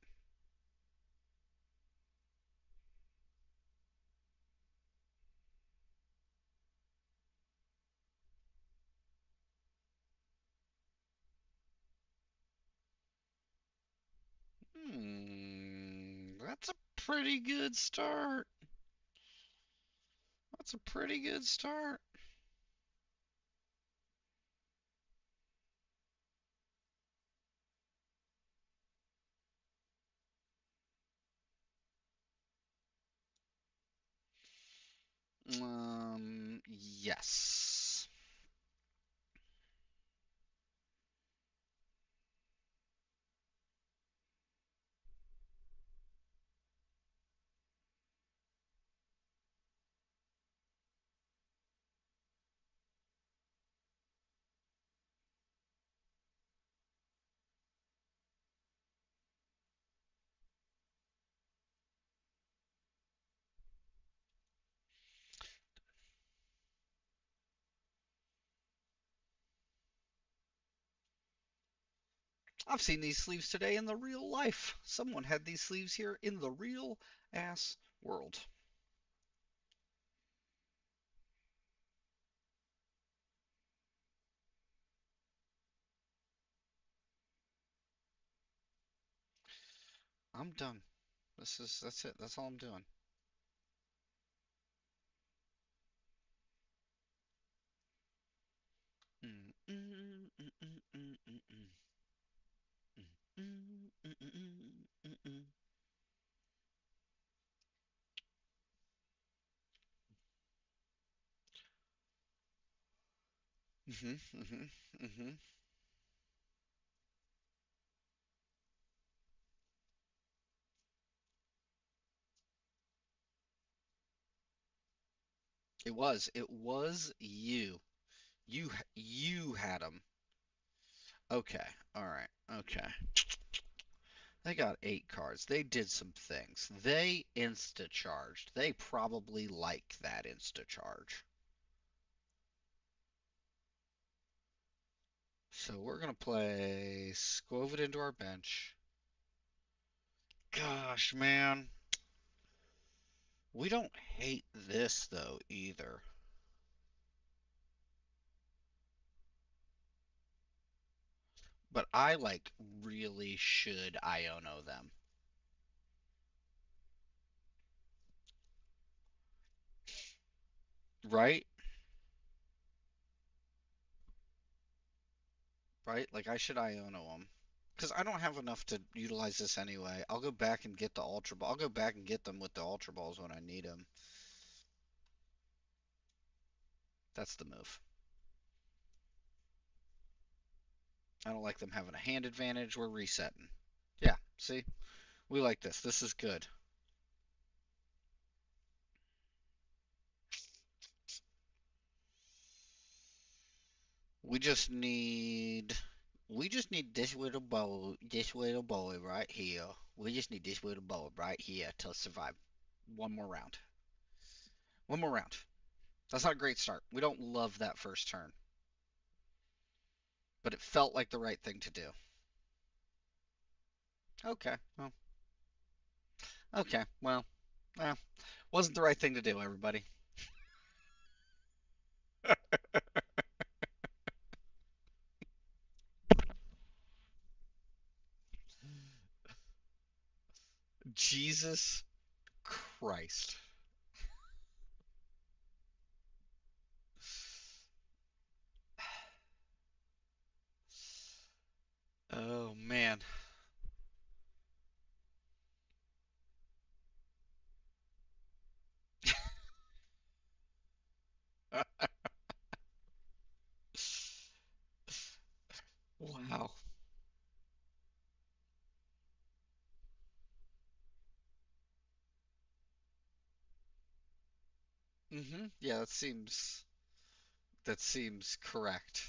That's a pretty good start. That's a pretty good start. Yes. I've seen these sleeves today in the real life. Someone had these sleeves here in the real ass world. I'm done. That's it. That's all I'm doing. Mm, mm, mm, mm, mm, mm, mm, mm, mm, mm, mm, mm, mm. Mhm, mhm, mhm. It was. It was you. You had them. Okay. All right. Okay. They got 8 cards. They did some things. They insta charged. They probably like that insta charge. So we're gonna play Squove it into our bench. Gosh, man. We don't hate this though either. But I like really should Iono them, right? Right? Like I should Iono them because I don't have enough to utilize this anyway. I'll go back and get the Ultra Ball. I'll go back and get them with the Ultra Balls when I need them. That's the move. I don't like them having a hand advantage. We're resetting. Yeah, see? We like this. This is good. We just need we just need this little boy right here. We just need this little boy right here to survive one more round. One more round. That's not a great start. We don't love that first turn, but it felt like the right thing to do. Okay. Well, okay. Well, eh, wasn't the right thing to do, everybody. Jesus Christ. Oh man. Wow. Yeah, that seems correct.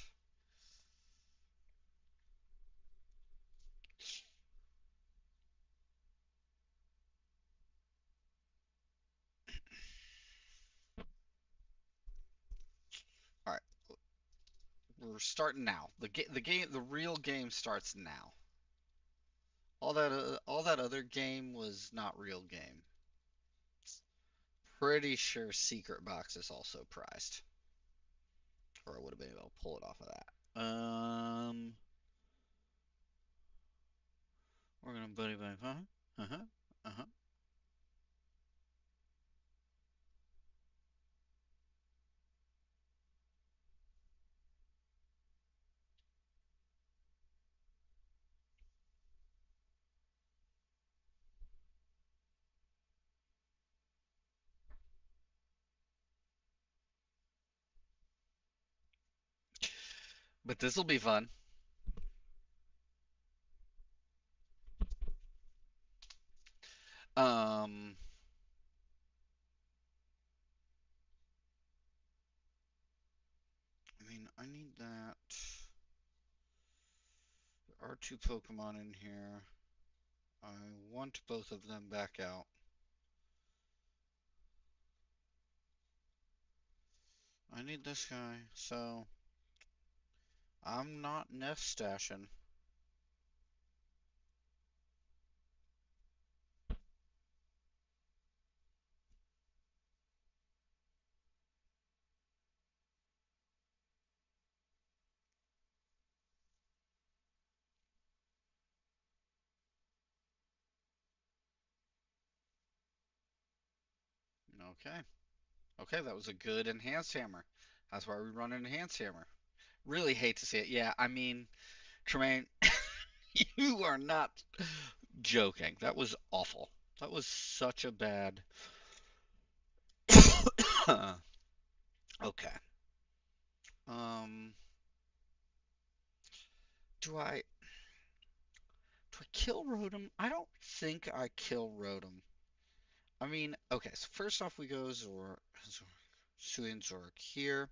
All right, we're starting now. The real game starts now. All that other game was not real game. Pretty sure Secret Box is also prized, or I would have been able to pull it off of that. We're gonna buddy buddy. Uh huh. Uh huh. But this will be fun. Um, I mean, I need that. There are two Pokemon in here. I want both of them back out. I need this guy, so I'm not nest stashing. Okay. Okay, that was a good enhanced hammer. That's why we run an enhanced hammer. Really hate to see it. Yeah, I mean, Tremaine, you are not joking. That was awful. That was such a bad. Okay. Um, do I do I kill Rotom? I don't think I kill Rotom. I mean, okay. So first off, we go Suin Zorak here.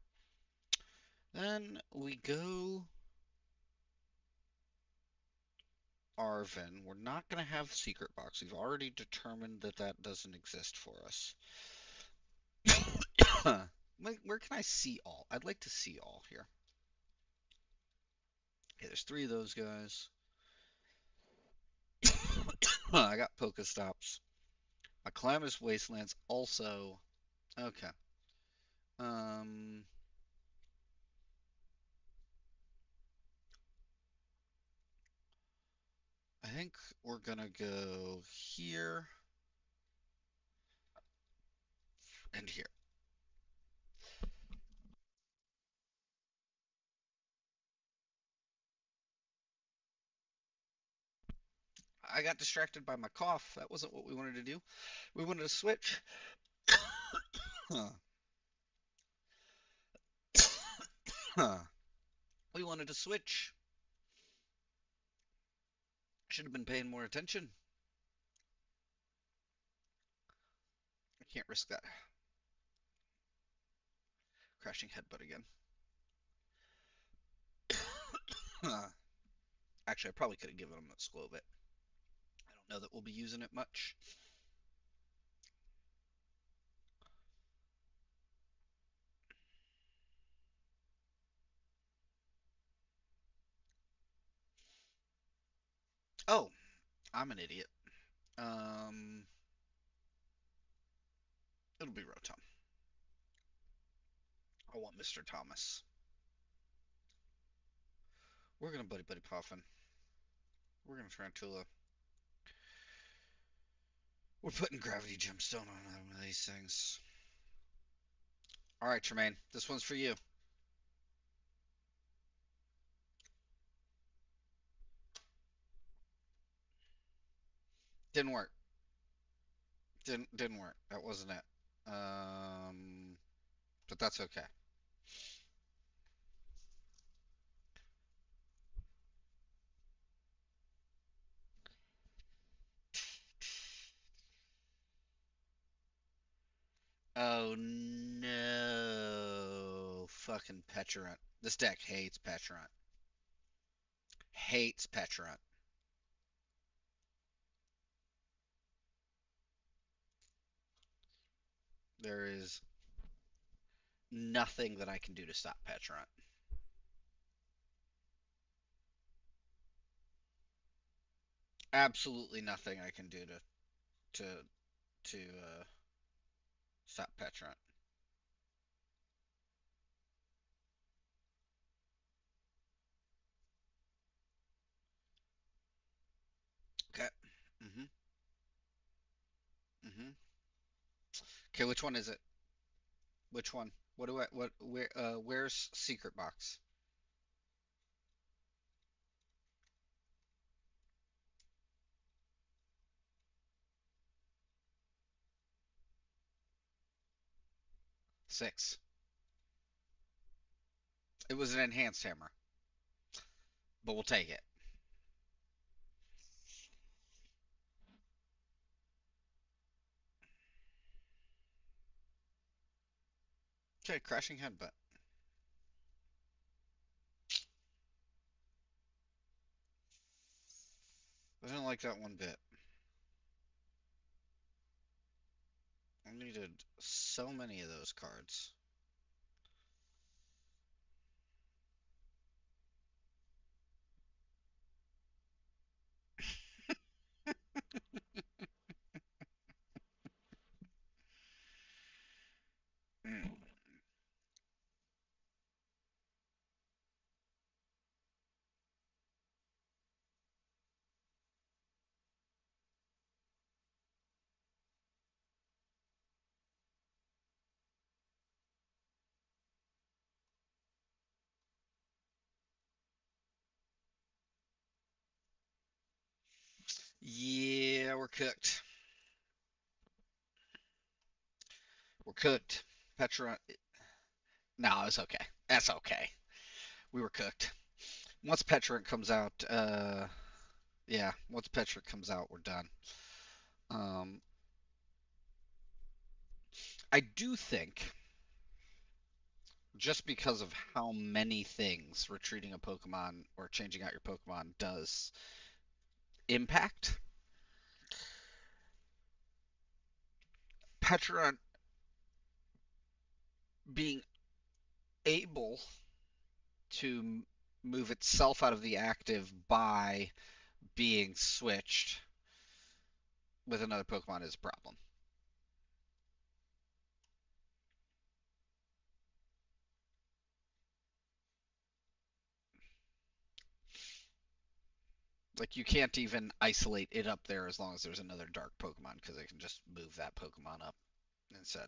Then we go Arvin. We're not gonna have Secret Box. We've already determined that that doesn't exist for us. Where can I see all? I'd like to see all here. Okay, there's three of those guys. I got Pokestops. My Calamus Wastelands also. Okay. Um. we're gonna go here and here. I got distracted by my cough. That wasn't what we wanted to do. We wanted to switch. Huh. Huh. We wanted to switch. Should have been paying more attention. I can't risk that. Crashing headbutt again. Huh. Actually, I probably could have given him that slow bit. I don't know that we'll be using it much. Oh, I'm an idiot. Um, it'll be Rotom. I want Mr. Thomas. We're gonna buddy buddy Poffin. We're gonna Tarantula. We're putting Gravity Gemstone on one of these things. All right, Tremaine, this one's for you. Didn't work. Didn't work. That wasn't it. But that's okay. Oh no, fucking Petrant. This deck hates Petrant. Hates Petrant. There is nothing that I can do to stop Petrant. Absolutely nothing I can do to to stop Petrant. Okay. Mhm. Mhm. Okay, which one is it? Which one? What do I what where's secret box? 6. It was an enhanced hammer, but we'll take it. Okay, crashing headbutt. I didn't like that one bit. I needed so many of those cards. Mm. Yeah, we're cooked. We're cooked. Petra. No, it's okay. That's okay. We were cooked. Once Petra comes out, yeah, once Petra comes out, we're done. Um, I do think just because of how many things retreating a Pokemon or changing out your Pokemon does impact, Petra being able to move itself out of the active by being switched with another Pokemon is a problem. Like you can't even isolate it up there as long as there's another dark Pokemon because they can just move that Pokemon up instead.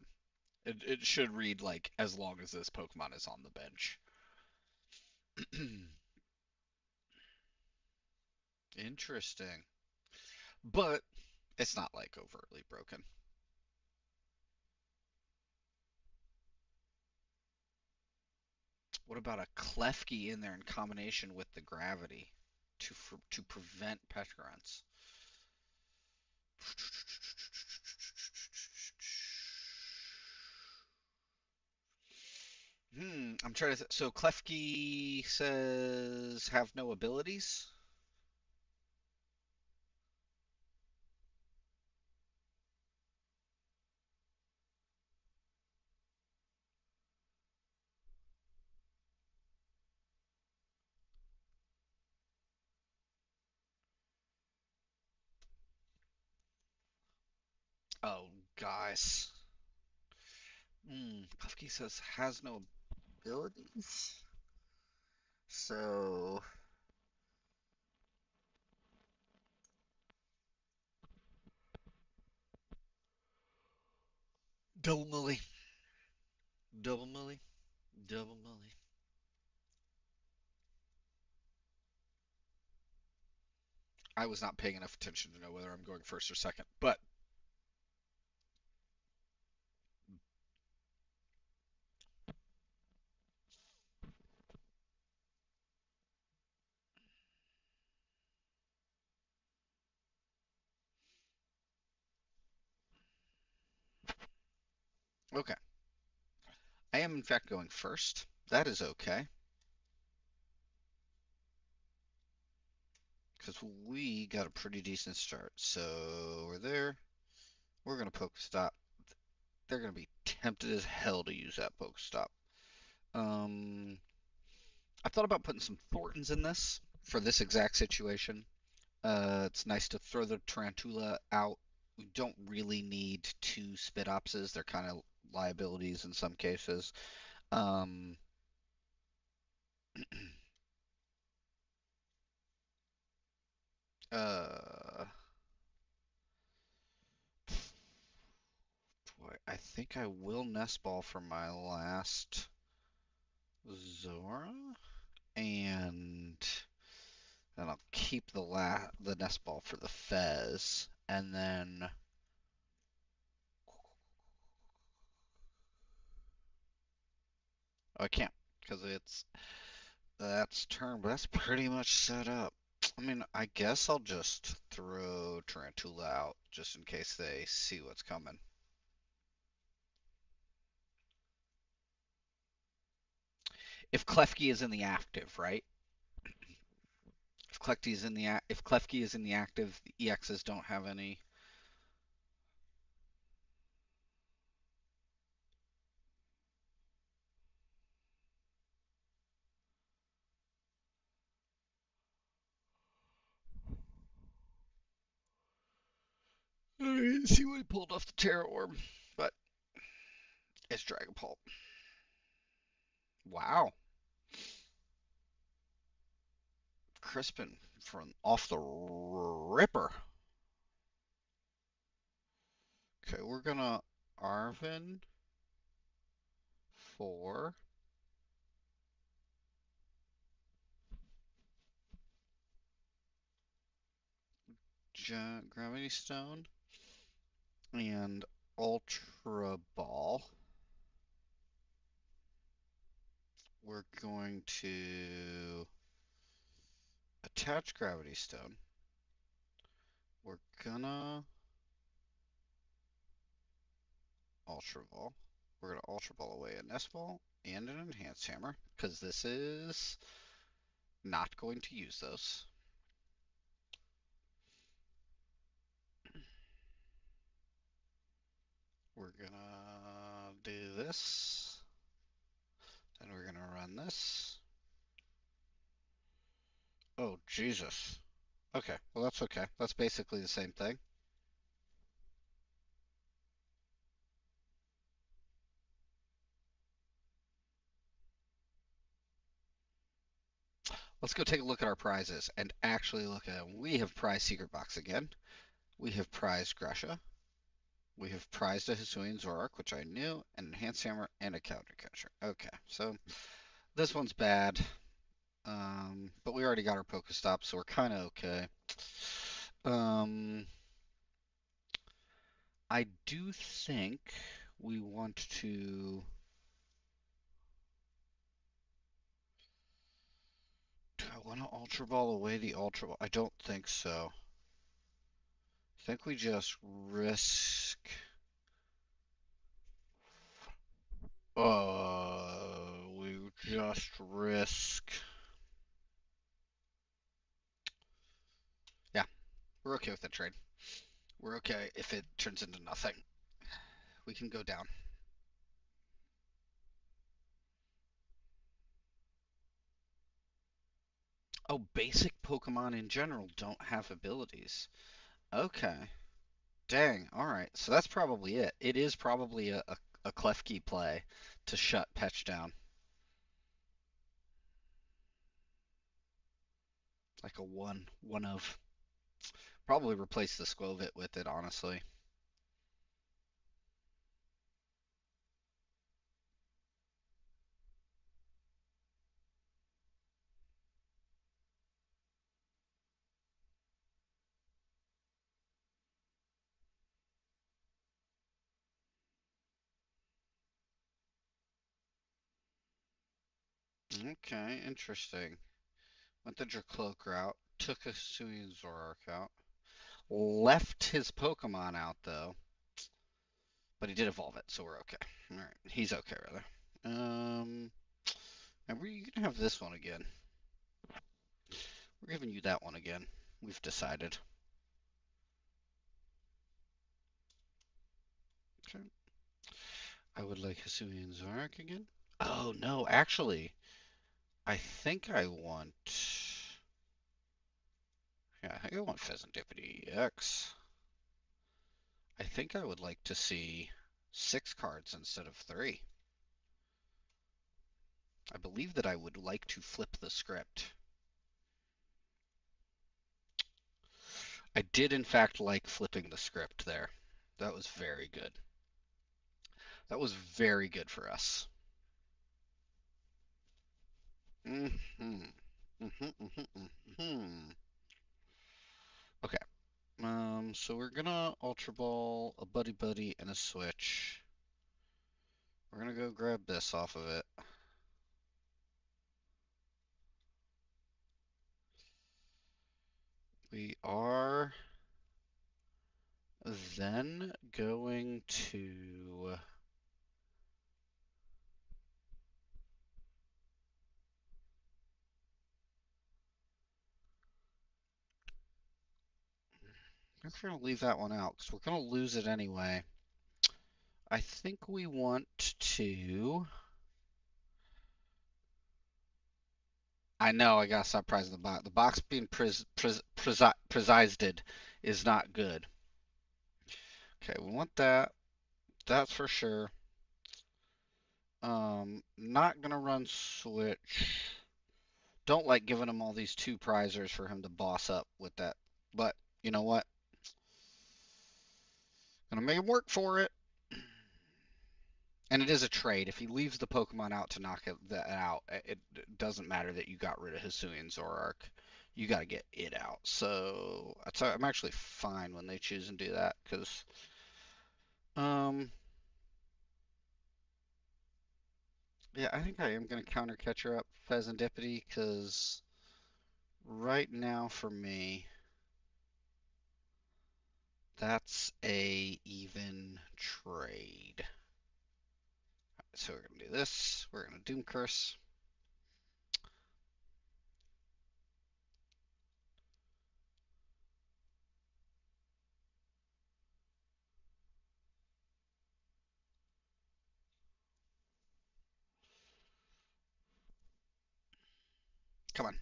It should read like as long as this Pokemon is on the bench. Interesting. But it's not like overtly broken. What about a Klefki in there in combination with the gravity to prevent Petrons? I'm trying to. So Klefki says have no abilities. Oh, guys. Klefki says has no abilities. So double Millie, double Millie, double Millie. I was not paying enough attention to know whether I'm going first or second, but okay. I am in fact going first. That is okay because we got a pretty decent start. So we're there. We're gonna Pokestop. They're gonna be tempted as hell to use that Pokestop. Um, I thought about putting some Thorntons in this for this exact situation. It's nice to throw the Tarantula out. We don't really need two Spitopses. They're kind of liabilities in some cases. Um, uh, boy, I think I will Nest Ball for my last Zora, and then I'll keep the Nest Ball for the Fez, and then oh, I can't because it's that's turn, but that's pretty much set up. I mean, I guess I'll just throw Tarantula out just in case they see what's coming. If Klefki is in the active, right? If Klefki is in the active, the EXs don't have any. I didn't see what he pulled off the Terror Orb, but it's Dragapult. Wow, Crispin from off the ripper. Okay, we're gonna Arvin for Gravity Stone and Ultra Ball. We're going to attach Gravity Stone. We're gonna Ultra Ball. We're gonna Ultra Ball away a Nest Ball and an Enhanced Hammer because this is not going to use those. We're gonna do this. Then we're gonna run this. Oh, Jesus. Okay, well, that's okay. That's basically the same thing. Let's go take a look at our prizes and actually look at them. We have prized Secret Box again. We have prized Grusha. We have prized a Hisuian Zoroark, which I knew, an Enhanced Hammer, and a Counter Catcher. Okay, so this one's bad. But we already got our Pokestop, so we're kind of okay. Um, I do think we want to. Do I want to Ultra Ball away the Ultra Ball? I don't think so. I think we just risk. We just risk. Yeah, we're okay with the trade. We're okay if it turns into nothing. We can go down. Oh, basic Pokemon in general don't have abilities. Okay. Dang. All right. So that's probably it. It is probably a Klefki play to shut Petch down. Like a one of. Probably replace the Skwovet with it, honestly. Okay, interesting. Went the Dracloak route, took a Hisuian Zoroark out, left his Pokemon out though, but he did evolve it, so we're okay. All right, he's okay rather. Um, and we're gonna have this one again. We're giving you that one again. We've decided. Okay. I would like Hisuian Zoroark again. Oh no, actually, I think I want. Yeah, I think I want Pheasant Deputy EX. I think I would like to see 6 cards instead of 3. I believe that I would like to flip the script. I did, in fact, like flipping the script there. That was very good. That was very good for us. Mm-hmm. Mm-hmm, mm-hmm, mm-hmm. Okay. So we're gonna Ultra Ball, a Buddy Buddy, and a Switch. We're gonna go grab this off of it. We are then going to. We're gonna leave that one out because we're gonna lose it anyway. I think we want to. I know I gotta stop prizing the box. The box being presided is not good. Okay, we want that. That's for sure. Not gonna run switch. Don't like giving him all these 2 prizers for him to boss up with that. But you know what? Gonna make him work for it. And it is a trade. If he leaves the Pokemon out to knock that out, it doesn't matter that you got rid of Hisuian Zoroark. You got to get it out. So I'm actually fine when they choose and do that because, um, yeah, I think I am going to counter catcher up Pheasantipity because right now for me, that's a even trade. So we're going to do this. We're going to Doom Curse. Come on.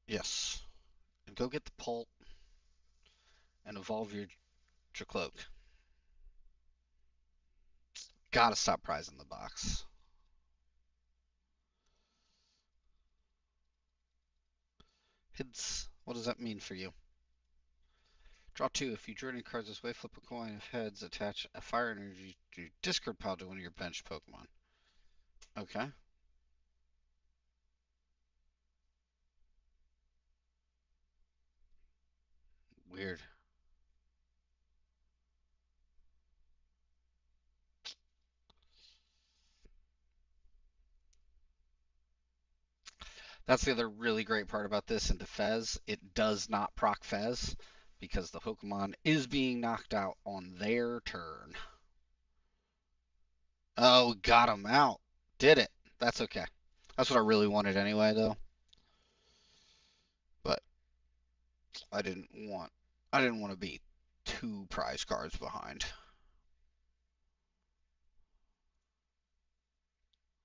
Yes. And go get the Pult and evolve your Dracloak. Gotta stop prizing the box. Heads. What does that mean for you? Draw two. If you drew any cards this way, flip a coin. If heads, attach a fire energy to discard pile to one of your bench Pokemon. Okay. Weird. That's the other really great part about this into Fez. It does not proc Fez because the Pokemon is being knocked out on their turn. Oh, got him out. Did it. That's okay. That's what I really wanted anyway, though. But I didn't want I didn't want to be two prize cards behind.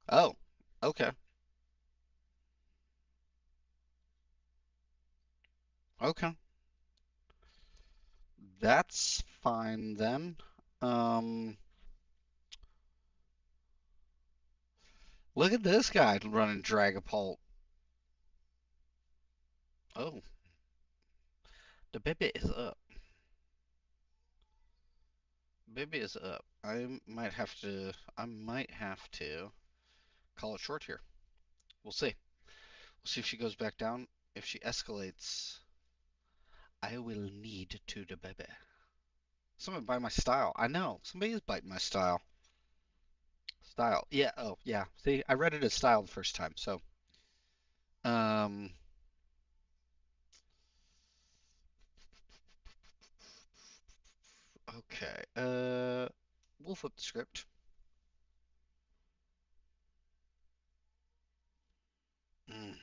Oh, okay. Okay. That's fine then. Um, Look at this guy running Dragapult. Oh, the baby is up. Baby is up. I might have to call it short here. We'll see. We'll see if she goes back down. If she escalates, I will need to the baby. Someone bite my style. I know. Somebody is biting my style. Style. Yeah. Oh, yeah. See, I read it as style the first time. So, um, okay. We'll flip the script. Mm,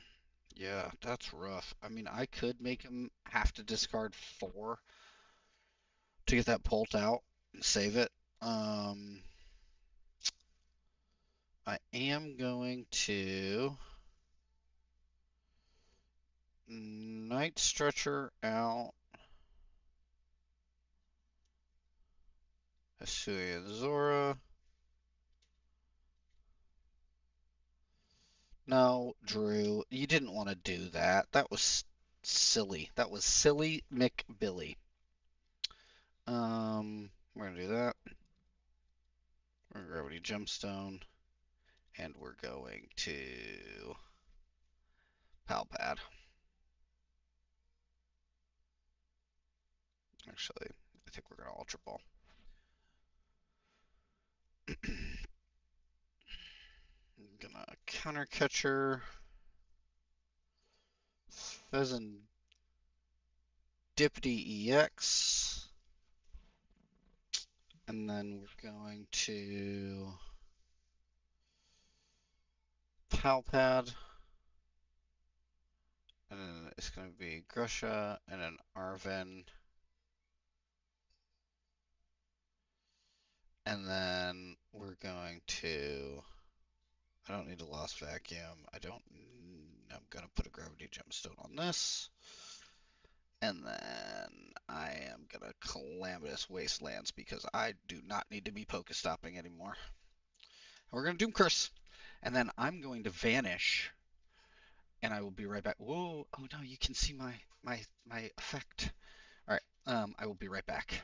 yeah, that's rough. I mean, I could make him have to discard four to get that Bolt out and save it. Um, I am going to Night Stretcher out Hisuian Zora. No, Drew, you didn't want to do that. That was silly. That was silly McBilly. We're gonna do that. We're gonna Gravity Gemstone, and we're going to Palpad. Actually, I think we're gonna Ultra Ball. Gonna Counter Catcher, Pheasant Dippity EX, and then we're going to Palpad, and then it's going to be Grusha and an Arven, and then we're going to. I don't need a Lost Vacuum. I don't. I'm going to put a Gravity Gemstone on this. And then I am going to Calamitous Wastelands because I do not need to be Pokestopping anymore. And we're going to Doom Curse. And then I'm going to vanish, and I will be right back. Whoa! Oh no, you can see my effect. All right. I will be right back.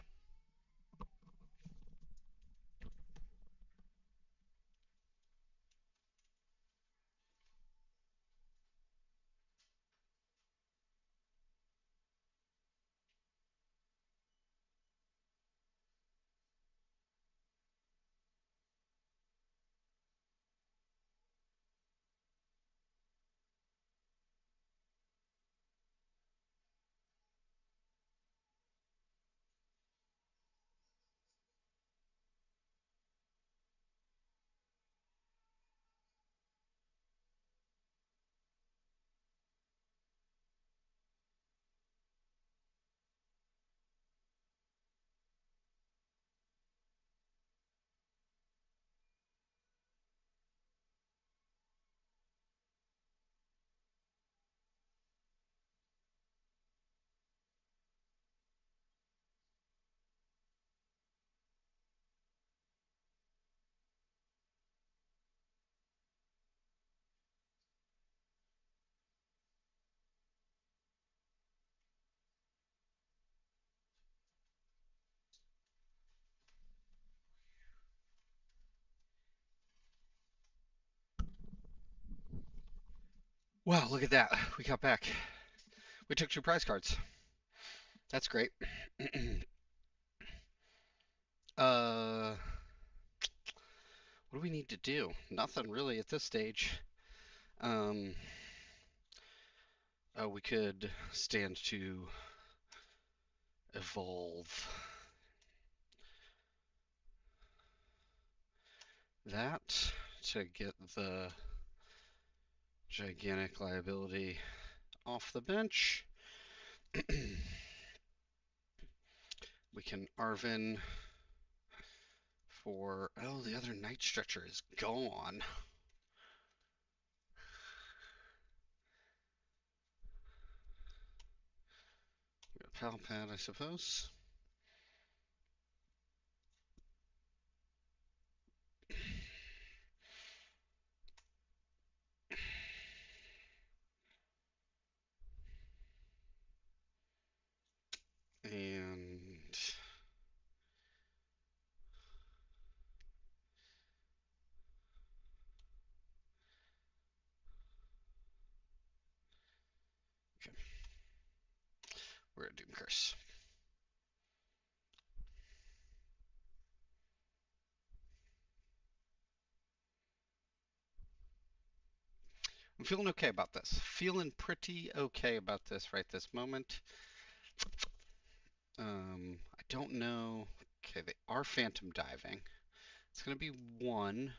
Wow, look at that. We got back. We took 2 prize cards. That's great. uh, what do we need to do? Nothing really at this stage. Um, we could stand to evolve that to get the gigantic liability off the bench. We can Arvin for, oh, the other Night Stretcher is gone. Pal Pad, I suppose. And okay, we're at Doom Curse. I'm feeling okay about this. Feeling pretty okay about this right this moment. I don't know. Okay, they are Phantom Diving. It's going to be one.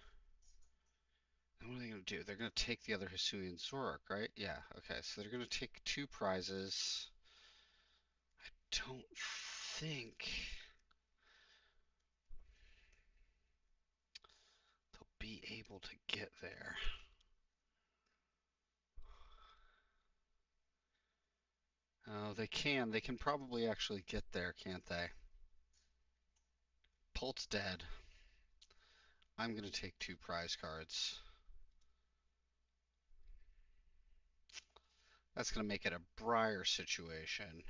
And what are they going to do? They're going to take the other Hisuian Zorak, right? Yeah, okay. So they're going to take 2 prizes. I don't think they'll be able to get there. Oh, they can. They can probably actually get there, can't they? Pult's dead. I'm going to take 2 prize cards. That's going to make it a Briar situation.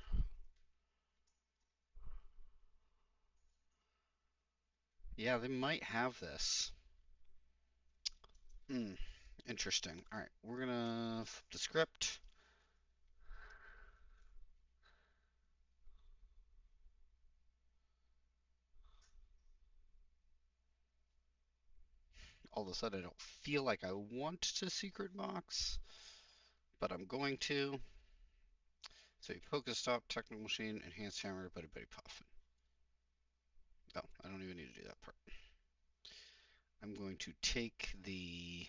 Yeah, they might have this. Hmm, interesting. All right, we're going to flip the script. All of a sudden, I don't feel like I want to Secret Box, but I'm going to. So you Pokestop, Technical Machine, Enhanced Hammer, Buddy Buddy Puffin. Oh, I don't even need to do that part. I'm going to take the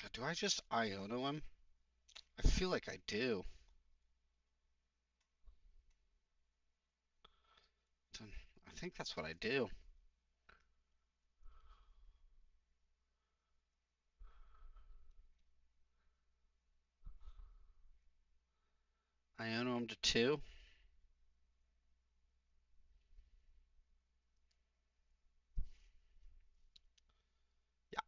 God, do I just Iono him? I feel like I do. I think that's what I do. Iono him to 2. Yeah,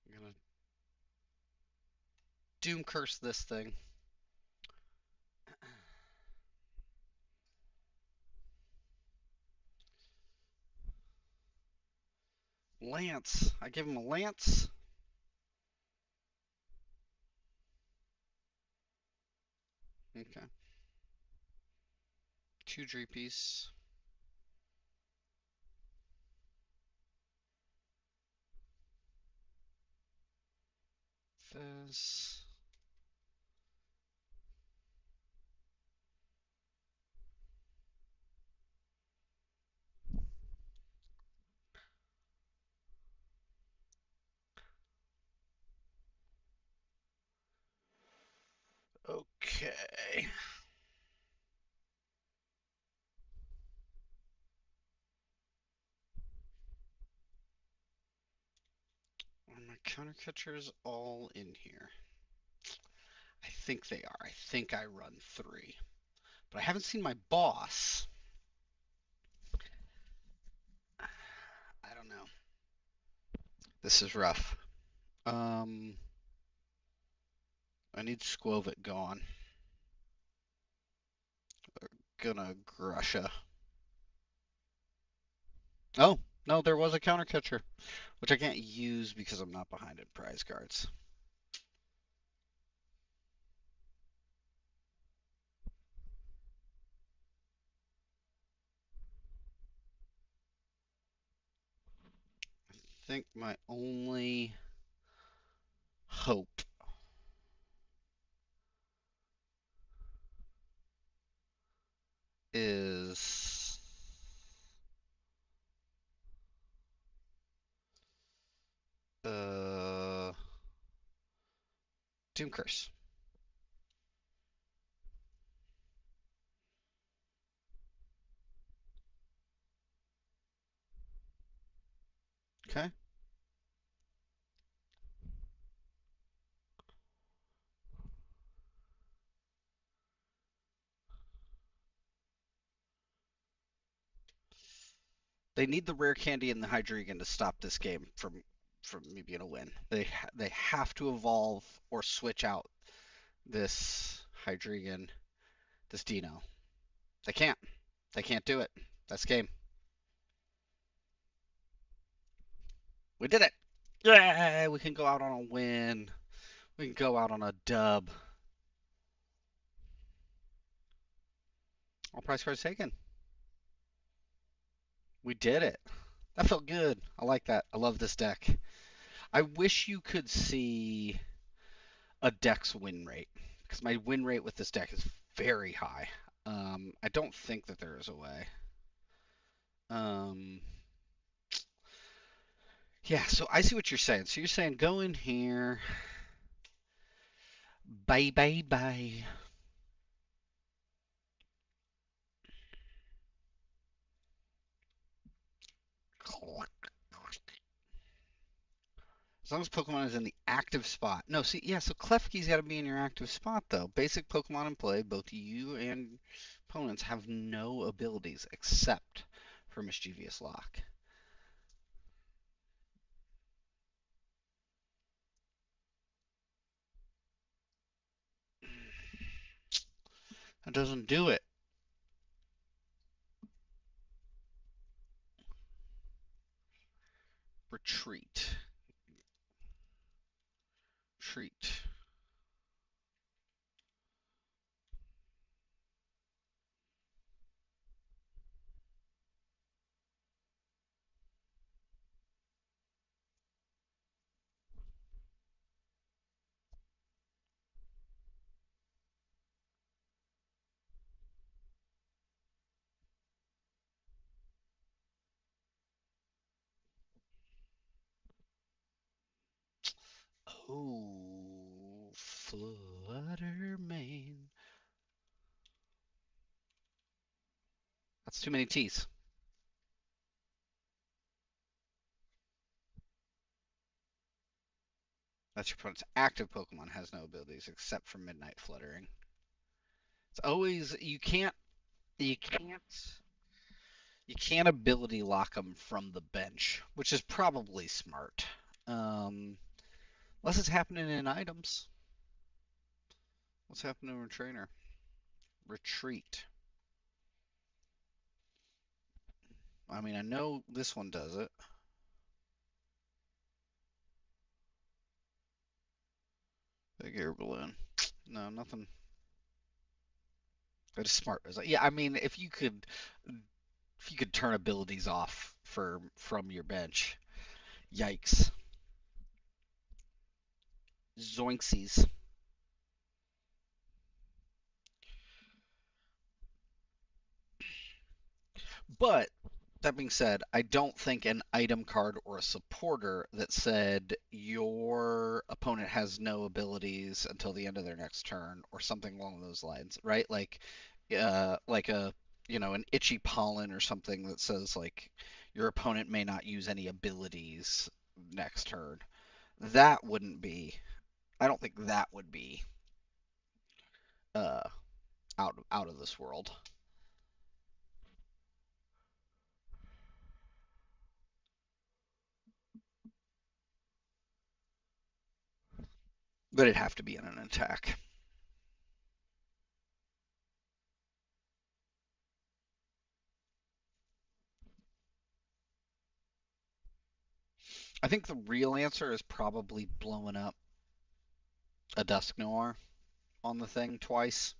I'm gonna Doom Curse this thing. Lance. I give him a Lance. Okay. 2 Dreepies. Fizz. Okay. my counter catchers all in here? I think they are. I think I run three, but I haven't seen my boss. I don't know. This is rough. Um, I need Squovit gone. Gonna Grusha. Oh, no, there was a counter catcher, which I can't use because I'm not behind in prize cards. I think my only hope is uh Doom Curse. Okay. They need the rare candy and the Hydreigon to stop this game from me being a win. They have to evolve or switch out this Hydreigon, this Dino. They can't. They can't do it. That's game. We did it. Yeah, we can go out on a win. We can go out on a dub. All prize cards taken. We did it. That felt good. I like that. I love this deck. I wish you could see a deck's win rate because my win rate with this deck is very high. I don't think that there is a way. Um, yeah, so I see what you're saying. So you're saying go in here, bye bye bye. As long as Pokemon is in the active spot. No, see, yeah, so Klefki's got to be in your active spot, though. Basic Pokemon in play, both you and opponents have no abilities except for Mischievous Lock. That doesn't do it. Retreat. Treat. Oh, Flutter Mane. That's too many T's. That's your opponent's active Pokemon has no abilities except for Midnight Fluttering. It's always you can't ability lock them from the bench, which is probably smart. Um, Unless it's happening in items. What's happening in trainer? Retreat. I mean, I know this one does it. Big air balloon. No, nothing. That is smart. Yeah, I mean, if you could turn abilities off from your bench, yikes. Zoinksies. But that being said, I don't think an item card or a supporter that said your opponent has no abilities until the end of their next turn or something along those lines, right? Like a an itchy pollen or something that says like your opponent may not use any abilities next turn. that wouldn't be. I don't think that would be uh out of this world. But it'd have to be in an attack. I think the real answer is probably blowing up a Dusk Noir on the thing twice.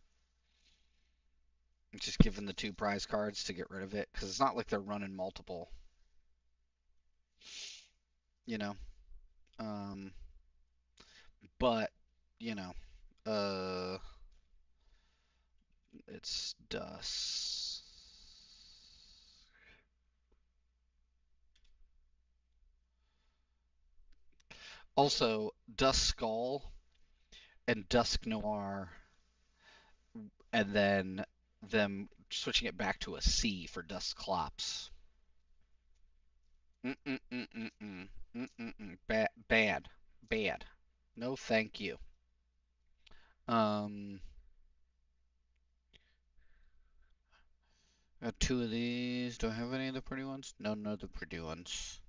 Just giving the two prize cards to get rid of it because it's not like they're running multiple, you know. Um, but you know, uh, it's Dusk. Also, Dusk Skull and Dusk Noir, and then them switching it back to a C for Dusclops. Mm-mm-mm-mm-mm. Mm-mm-mm. Bad, bad, bad. No, thank you. Um, got two of these. Do I have any of the pretty ones? No, no, the pretty ones.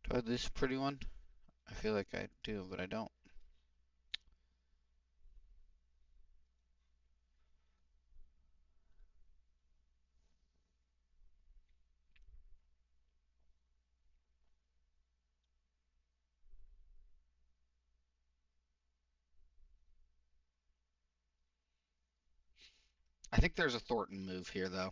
Do I have this pretty one? I feel like I do, but I don't. I think there's a Thornton move here, though.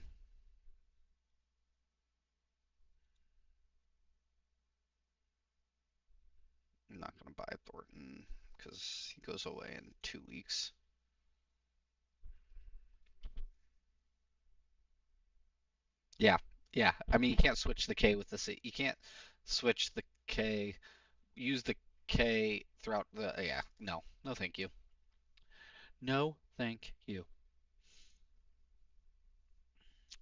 I'm not gonna buy Thornton because he goes away in 2 weeks. Yeah, yeah. I mean, you can't switch the K with the C. You can't switch the K. Use the K throughout the. Yeah, no, no, thank you. No, thank you.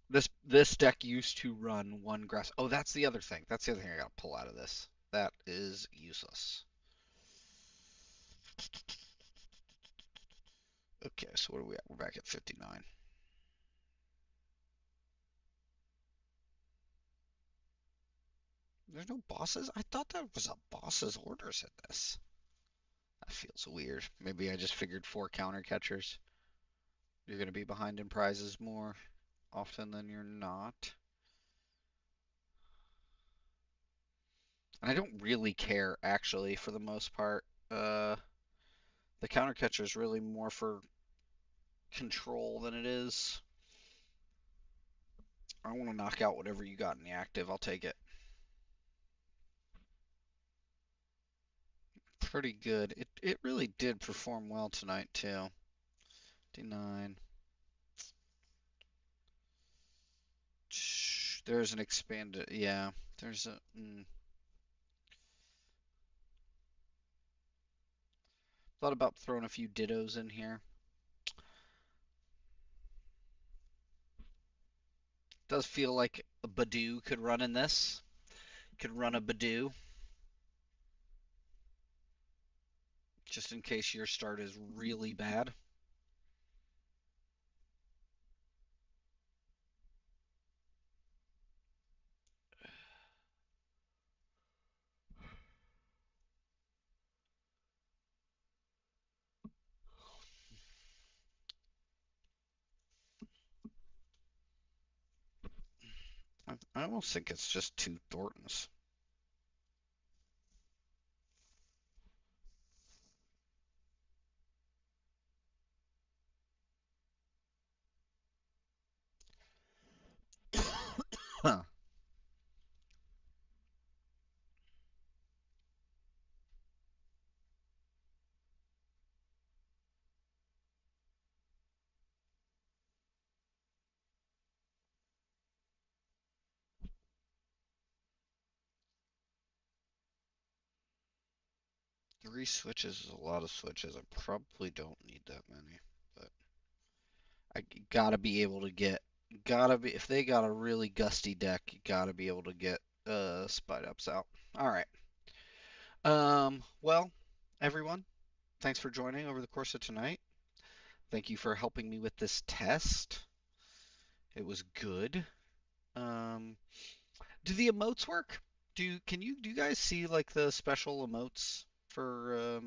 This deck used to run one grass. Oh, that's the other thing. That's the other thing I gotta pull out of this. That is useless. Okay, so what are we at? We're back at 59. There's no bosses? I thought that was a boss's orders in this. That feels weird. Maybe I just figured four counter catchers. You're gonna be behind in prizes more often than you're not. And I don't really care actually for the most part. The counter catcher is really more for control than it is. I want to knock out whatever you got in the active. I'll take it. Pretty good. It really did perform well tonight too. D9. There's an expanded. Yeah. There's a. Thought about throwing a few dittos in here. Does feel like a Badoo could run in this. Could run a Badoo just in case your start is really bad. I almost think it's just two Thorntons. Huh. Three switches is a lot of switches. I probably don't need that many, but I gotta be able to get. Gotta be if they got a really gusty deck, you gotta be able to get Spite Ups out. All right. Well, everyone, thanks for joining over the course of tonight. Thank you for helping me with this test. It was good. Um, do the emotes work? Do you guys see like the special emotes for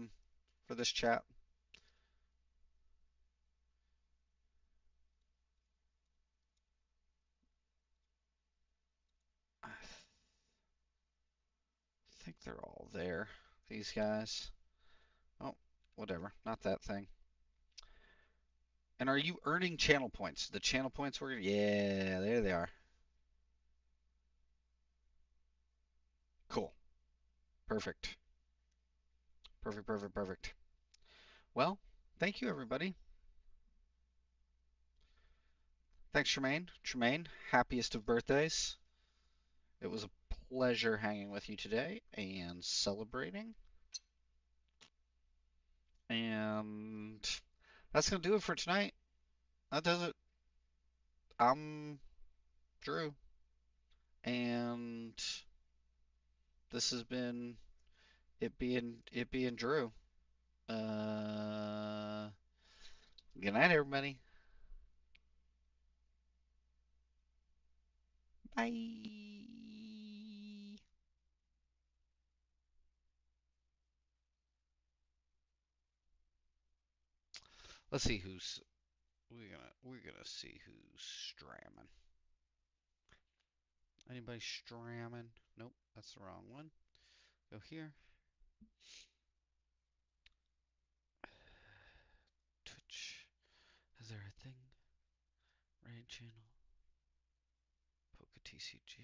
this chat? I think they're all there. These guys. Oh, whatever. Not that thing. And are you earning channel points? The channel points were, yeah, there they are. Cool. Perfect. Perfect, perfect, perfect. Well, thank you everybody. Thanks, Tremaine. Tremaine, happiest of birthdays. It was a pleasure hanging with you today and celebrating. And that's going to do it for tonight. That does it. I'm Drew, and this has been it being Drew. Uh, Good night, everybody. Bye. Let's see who's we're gonna see who's stramming. Anybody stramming? Nope, that's the wrong one. Go here. Twitch. Is there a thing? Raid channel. Poke TCG.